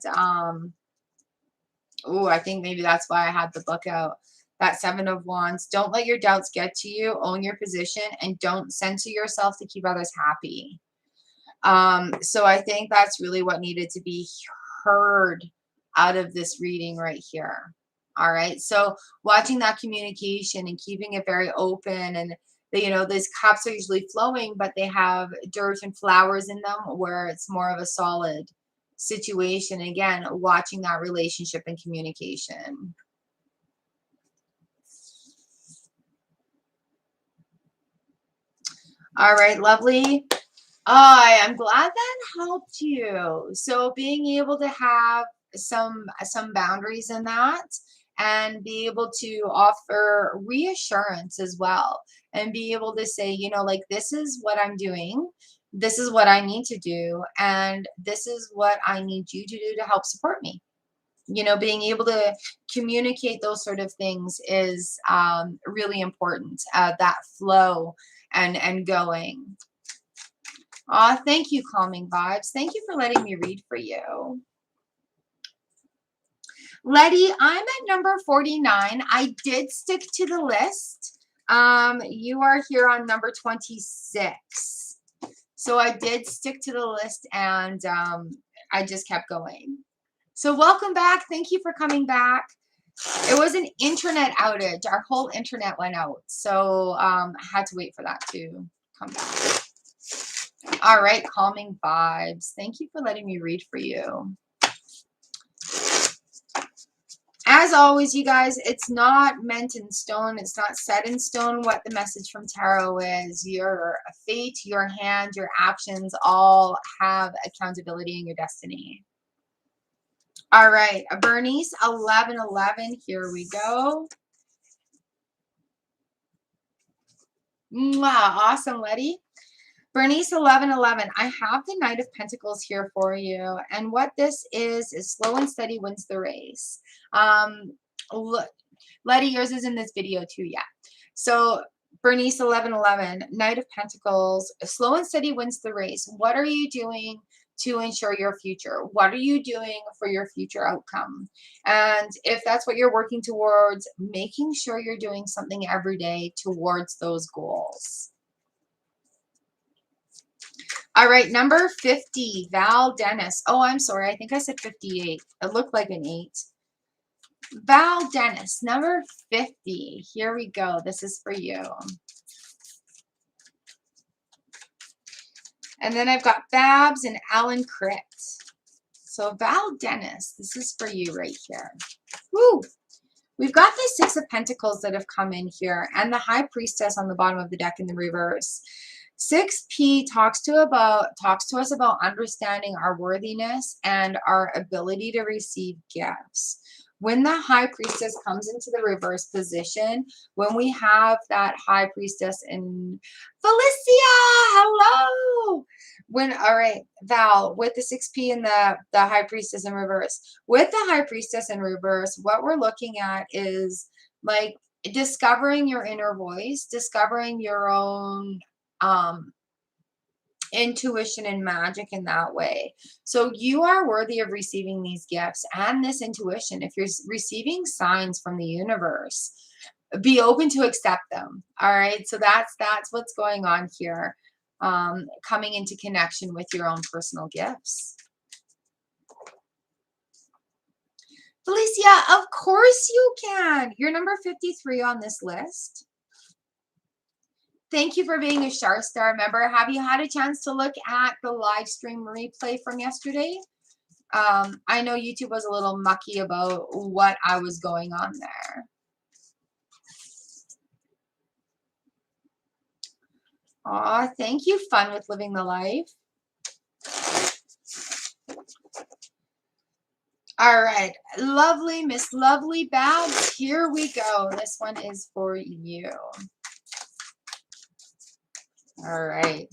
oh, I think maybe that's why I had the book out. That Seven of Wands. Don't let your doubts get to you. Own your position and don't censor yourself to keep others happy. So I think that's really what needed to be heard out of this reading right here. All right. So watching that communication and keeping it very open, and you know, these cups are usually flowing, but they have dirt and flowers in them where it's more of a solid situation. Again, watching that relationship and communication. All right, lovely. I'm glad that helped you. So being able to have some boundaries in that and be able to offer reassurance as well and be able to say, like this is what I'm doing. This is what I need to do and this is what I need you to do to help support me. Being able to communicate those sort of things is really important. That flow and going. Aw, thank you, Calming Vibes. Thank you for letting me read for you. Letty, I'm at number 49. I did stick to the list. You are here on number 26. So I did stick to the list and I just kept going. So welcome back. Thank you for coming back. It was an internet outage. Our whole internet went out. So I had to wait for that to come back. All right, Calming Vibes. Thank you for letting me read for you. As always, you guys, it's not meant in stone. It's not set in stone what the message from tarot is. Your fate, your hand, your actions all have accountability in your destiny. All right, Bernice, 1111. Here we go. Mwah, awesome, Letty. Bernice, 1111. I have the Knight of Pentacles here for you. And what this is slow and steady wins the race. Look, Letty, yours is in this video too, yeah. So Bernice, 1111, Knight of Pentacles, slow and steady wins the race. What are you doing to ensure your future? What are you doing for your future outcome? And if that's what you're working towards, making sure you're doing something every day towards those goals. All right, number 50, Val Dennis. Oh, I'm sorry. I think I said 58. It looked like an 8. Val Dennis, number 50. Here we go. This is for you. And then I've got Babs and Alan Crit. So Val Dennis, this is for you right here. Woo! We've got the Six of Pentacles that have come in here and the High Priestess on the bottom of the deck in the reverse. 6P talks to us about understanding our worthiness and our ability to receive gifts. When the High Priestess comes into the reverse position, when we have that High Priestess in Felicia, hello. All right, Val, with the 6P and the High Priestess in reverse. With the High Priestess in reverse, what we're looking at is like discovering your inner voice, discovering your own intuition and magic in that way. So you are worthy of receiving these gifts and this intuition. If you're receiving signs from the universe, be open to accept them. All right. So that's what's going on here. Coming into connection with your own personal gifts. Felicia, of course you can. You're number 53 on this list. Thank you for being a Shar Star member. Have you had a chance to look at the live stream replay from yesterday? I know YouTube was a little mucky about what I was going on there. Aw, thank you, Fun with Living the Life. All right, lovely Miss Lovely Babs, here we go. This one is for you. All right.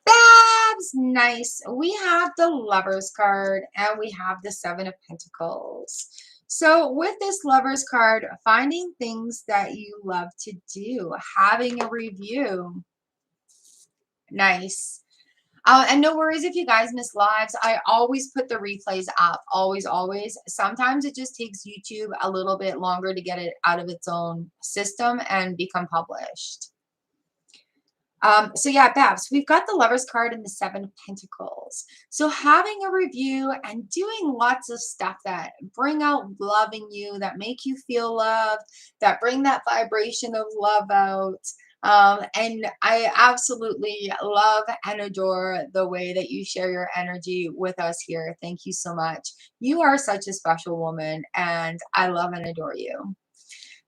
Babs, nice. We have the Lover's card and we have the Seven of Pentacles. So with this Lover's card, finding things that you love to do, having a review. Nice. And no worries if you guys miss lives. I always put the replays up. Always, always. Sometimes it just takes YouTube a little bit longer to get it out of its own system and become published. So yeah, Babs, we've got the Lover's card and the Seven of Pentacles. So having a review and doing lots of stuff that bring out love in you, that make you feel loved, that bring that vibration of love out. And I absolutely love and adore the way that you share your energy with us here. Thank you so much. You are such a special woman and I love and adore you.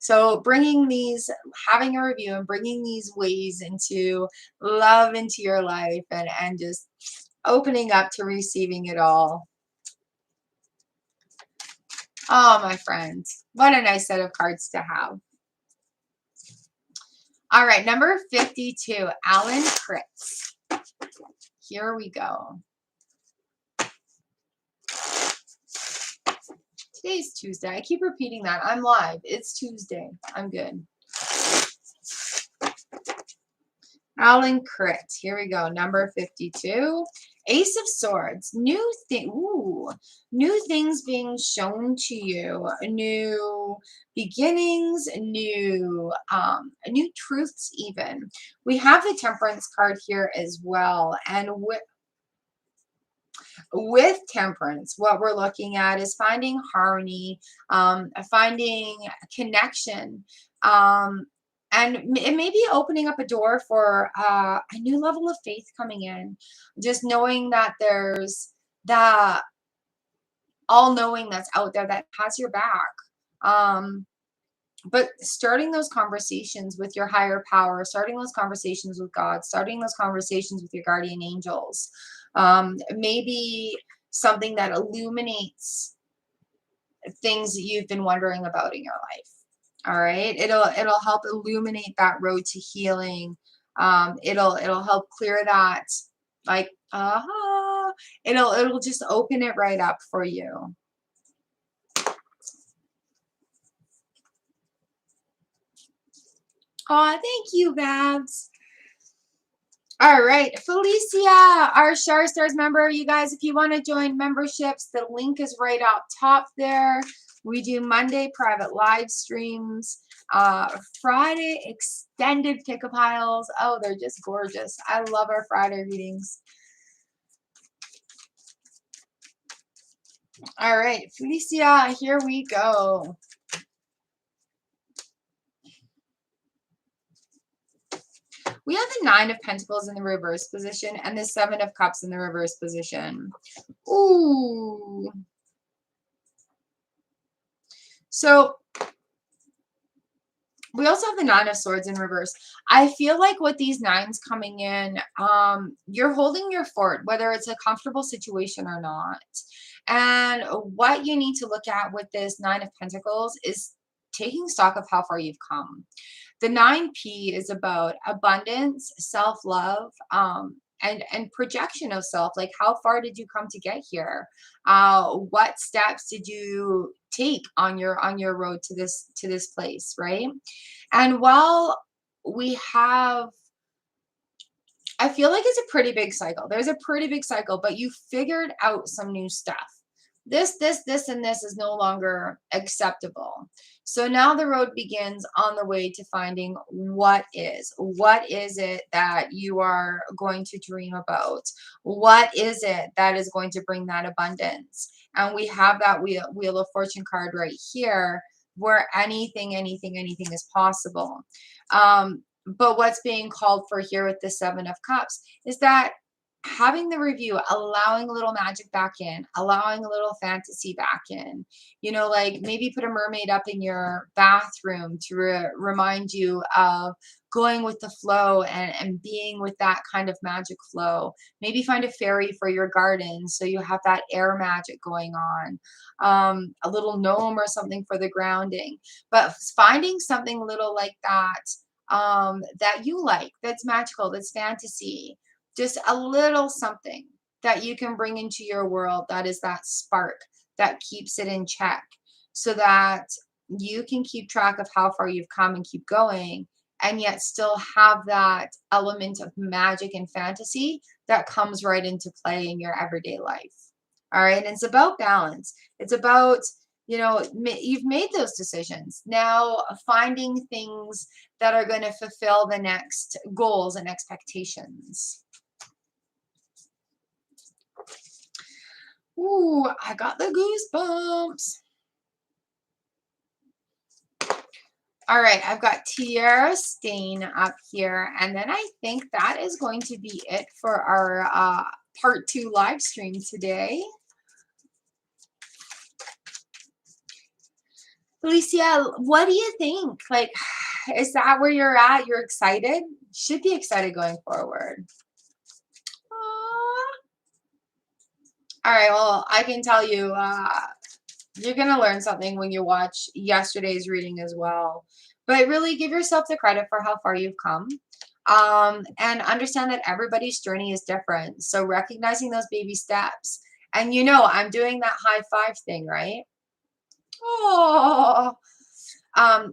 So bringing these, having a review and bringing these ways into love into your life, and just opening up to receiving it all. Oh, my friends, what a nice set of cards to have. All right, number 52, Alan Kritz. Here we go. Today's Tuesday. I keep repeating that. I'm live. It's Tuesday. I'm good. Alan Kritz. Here we go. Number 52. Ace of Swords. New things being shown to you. New beginnings. New truths even. We have the Temperance card here as well. And with Temperance, what we're looking at is finding harmony, finding connection, and it may be opening up a door for a new level of faith coming in. Just knowing that there's that all-knowing that's out there that has your back. But starting those conversations with your higher power, starting those conversations with God, starting those conversations with your guardian angels, maybe something that illuminates things that you've been wondering about in your life. All right, it'll help illuminate that road to healing. It'll help clear that, like, it'll just open it right up for you. Oh, thank you, Babs. All right, Felicia, our Shar Stars member. You guys, if you want to join memberships, the link is right up top there. We do Monday private live streams, Friday extended pick-a piles. Oh, they're just gorgeous. I love our Friday readings. All right, Felicia, here we go. We have the Nine of Pentacles in the reverse position and the Seven of Cups in the reverse position. Ooh. So we also have the Nine of Swords in reverse. I feel like with these nines coming in, you're holding your fort, whether it's a comfortable situation or not. And what you need to look at with this Nine of Pentacles is taking stock of how far you've come. The 9P is about abundance, self-love, and projection of self. Like, how far did you come to get here? What steps did you take on your road to this place, right? And while we have, I feel like it's a pretty big cycle. There's a pretty big cycle, but you figured out some new stuff. This, and this is no longer acceptable. So now the road begins on the way to finding what is it that you are going to dream about? What is it that is going to bring that abundance? And we have that Wheel of Fortune card right here, where anything is possible. But what's being called for here with the Seven of Cups is that having the review, allowing a little magic back in, allowing a little fantasy back in, like maybe put a mermaid up in your bathroom to remind you of going with the flow and being with that kind of magic flow. Maybe find a fairy for your garden so you have that air magic going on, a little gnome or something for the grounding, but finding something little like that, that you like, that's magical, that's fantasy. Just a little something that you can bring into your world that is that spark that keeps it in check, so that you can keep track of how far you've come and keep going, and yet still have that element of magic and fantasy that comes right into play in your everyday life. All right. And it's about balance. It's about, you've made those decisions. Now finding things that are going to fulfill the next goals and expectations. Ooh, I got the goosebumps. All right, I've got Tiara Stain up here, and then I think that is going to be it for our part 2 live stream today. Felicia, what do you think? Like, is that where you're at? You're excited? Should be excited going forward. Aw. All right, well, I can tell you, you're going to learn something when you watch yesterday's reading as well. But really give yourself the credit for how far you've come. And understand that everybody's journey is different. So recognizing those baby steps. And I'm doing that high five thing, right? Oh,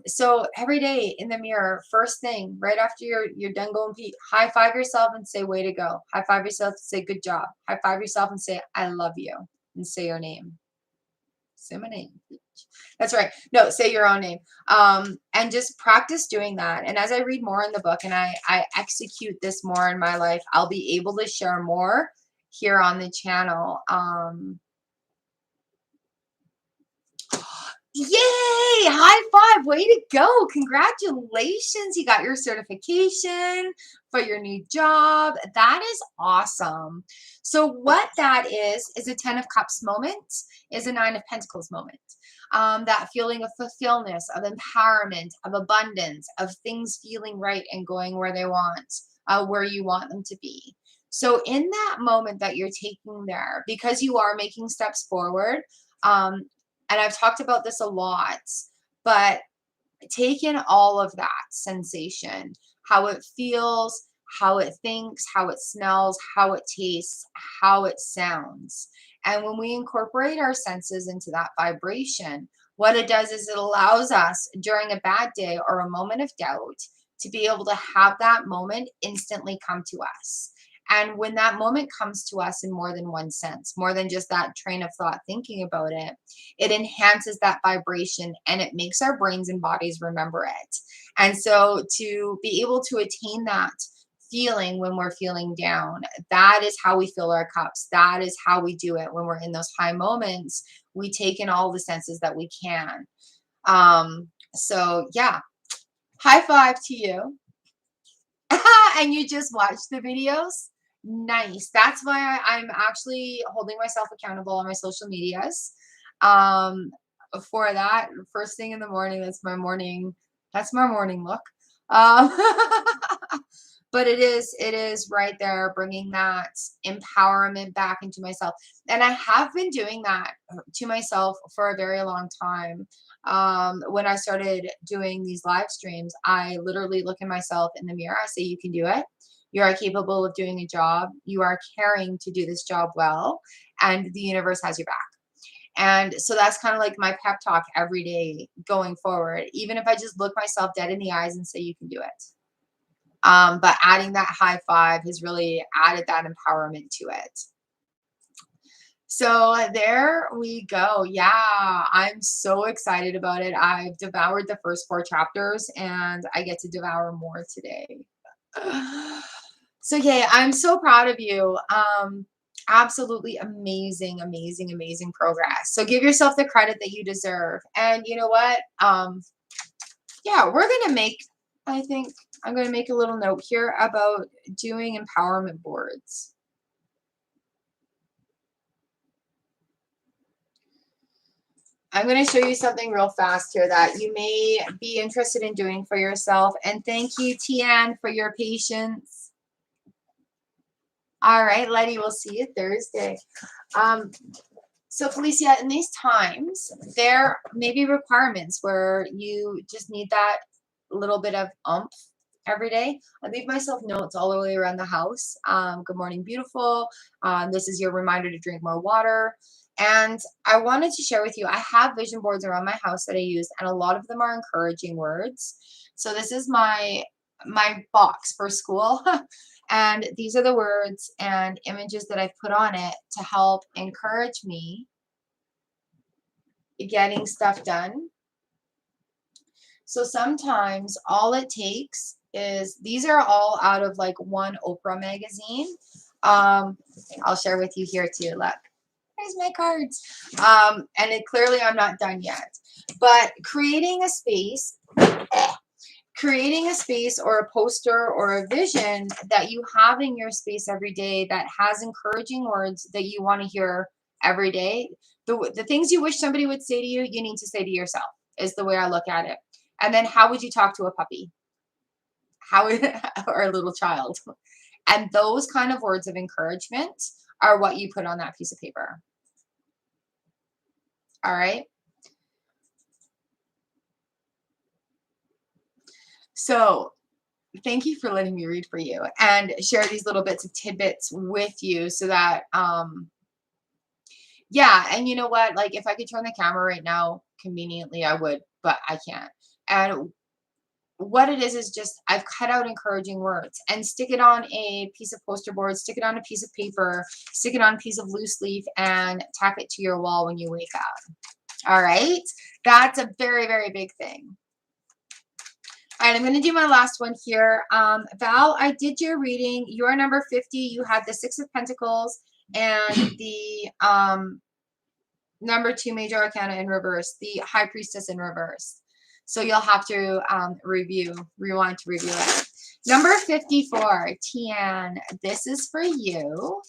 so every day in the mirror, first thing, right after you're done going pee, high five yourself and say, way to go. High five yourself and say, good job. High five yourself and say, I love you. And say your name. Say my name. That's right. No, say your own name. And just practice doing that. And as I read more in the book and I execute this more in my life, I'll be able to share more here on the channel. Yay! High five. Way to go. Congratulations. You got your certification for your new job. That is awesome. So what that is a 10 of Cups moment, is a 9 of Pentacles moment. That feeling of fulfillment, of empowerment, of abundance, of things feeling right and going where they want, where you want them to be. So in that moment that you're taking there, because you are making steps forward, and I've talked about this a lot, but take in all of that sensation, how it feels, how it thinks, how it smells, how it tastes, how it sounds. And when we incorporate our senses into that vibration, what it does is it allows us during a bad day or a moment of doubt to be able to have that moment instantly come to us. And when that moment comes to us in more than one sense, more than just that train of thought thinking about it, it enhances that vibration and it makes our brains and bodies remember it. And so to be able to attain that feeling when we're feeling down, that is how we fill our cups. That is how we do it when we're in those high moments. We take in all the senses that we can. So yeah, high five to you. And you just watch the videos. Nice. That's why I'm actually holding myself accountable on my social medias. For that, first thing in the morning, that's my morning look. Um, but it is right there, bringing that empowerment back into myself. And I have been doing that to myself for a very long time. When I started doing these live streams, I literally look at myself in the mirror. I say, you can do it. You are capable of doing a job. You are caring to do this job well, and the universe has your back. And so that's kind of like my pep talk every day going forward, even if I just look myself dead in the eyes and say, you can do it. But adding that high five has really added that empowerment to it. So there we go. Yeah, I'm so excited about it. I've devoured the first 4 chapters and I get to devour more today. So yeah, I'm so proud of you. Absolutely amazing, amazing, amazing progress. So give yourself the credit that you deserve. And you know what? Yeah, I think I'm going to make a little note here about doing empowerment boards. I'm going to show you something real fast here that you may be interested in doing for yourself. And thank you, Tian, for your patience. All right, Letty, we'll see you Thursday. So Felicia, in these times, there may be requirements where you just need that little bit of oomph every day. I leave myself notes all the way around the house. Good morning, beautiful. This is your reminder to drink more water. And I wanted to share with you, I have vision boards around my house that I use, and a lot of them are encouraging words. So this is my box for school. And these are the words and images that I've put on it to help encourage me getting stuff done. So sometimes all it takes is, these are all out of like one Oprah magazine. I'll share with you here too. Look, there's my cards. And clearly I'm not done yet. But creating a space or a poster or a vision that you have in your space every day that has encouraging words that you want to hear every day. The things you wish somebody would say to you, you need to say to yourself. is the way I look at it. And then how would you talk to a puppy? How or a little child? And those kind of words of encouragement are what you put on that piece of paper. All right. So thank you for letting me read for you and share these little bits of tidbits with you so that, yeah. And you know what? Like if I could turn the camera right now conveniently, I would, but I can't. And what it is just I've cut out encouraging words and stick it on a piece of poster board, stick it on a piece of paper, stick it on a piece of loose leaf, and tack it to your wall when you wake up. All right. That's a very, very big thing. All right, I'm going to do my last one here. Val, I did your reading. You're number 50. You had the Six of Pentacles and the number 2 Major Arcana in reverse, the High Priestess in reverse. So you'll have to rewind to review it. Number 54, Tian, this is for you.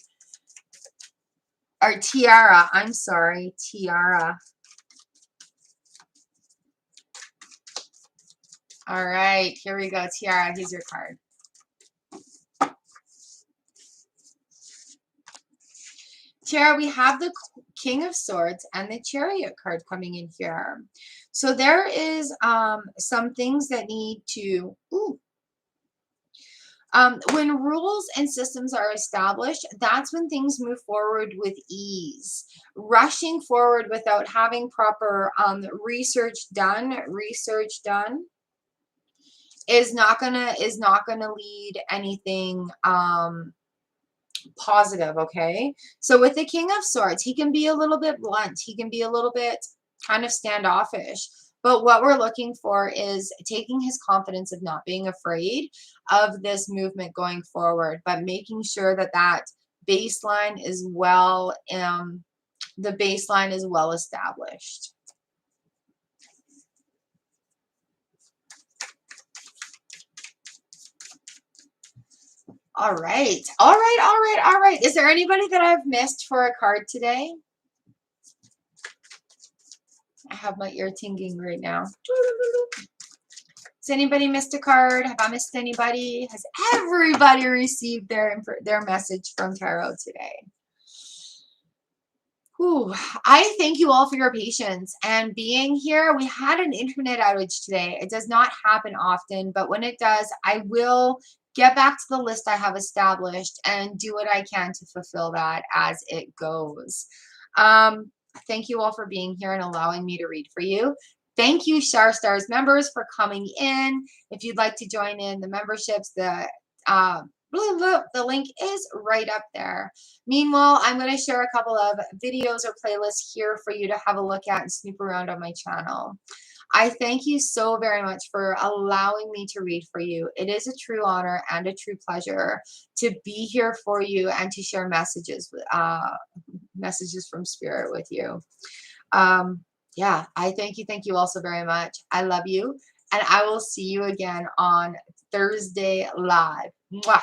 Or Tiara, I'm sorry, Tiara. All right, here we go. Tiara, here's your card. Tiara, we have the King of Swords and the Chariot card coming in here. So there is some things that need to, when rules and systems are established, that's when things move forward with ease. Rushing forward without having proper research done is not gonna lead anything positive. Okay, so with the King of Swords, he can be a little bit blunt, he can be a little bit kind of standoffish, but what we're looking for is taking his confidence of not being afraid of this movement going forward, but making sure that that baseline is well established. All right. All right. All right. All right. Is there anybody that I've missed for a card today? I have my ear tingling right now. Has anybody missed a card? Have I missed anybody? Has everybody received their message from Tarot today? Whew. I thank you all for your patience and being here. We had an internet outage today. It does not happen often, but when it does, I will get back to the list I have established and do what I can to fulfill that as it goes. Thank you all for being here and allowing me to read for you. Thank you, Shar Stars members, for coming in. If you'd like to join in the memberships, the link is right up there. Meanwhile, I'm going to share a couple of videos or playlists here for you to have a look at and snoop around on my channel. I thank you so very much for allowing me to read for you. It is a true honor and a true pleasure to be here for you and to share messages from Spirit with you. Yeah, I thank you also very much. I love you, and I will see you again on Thursday live. Mwah.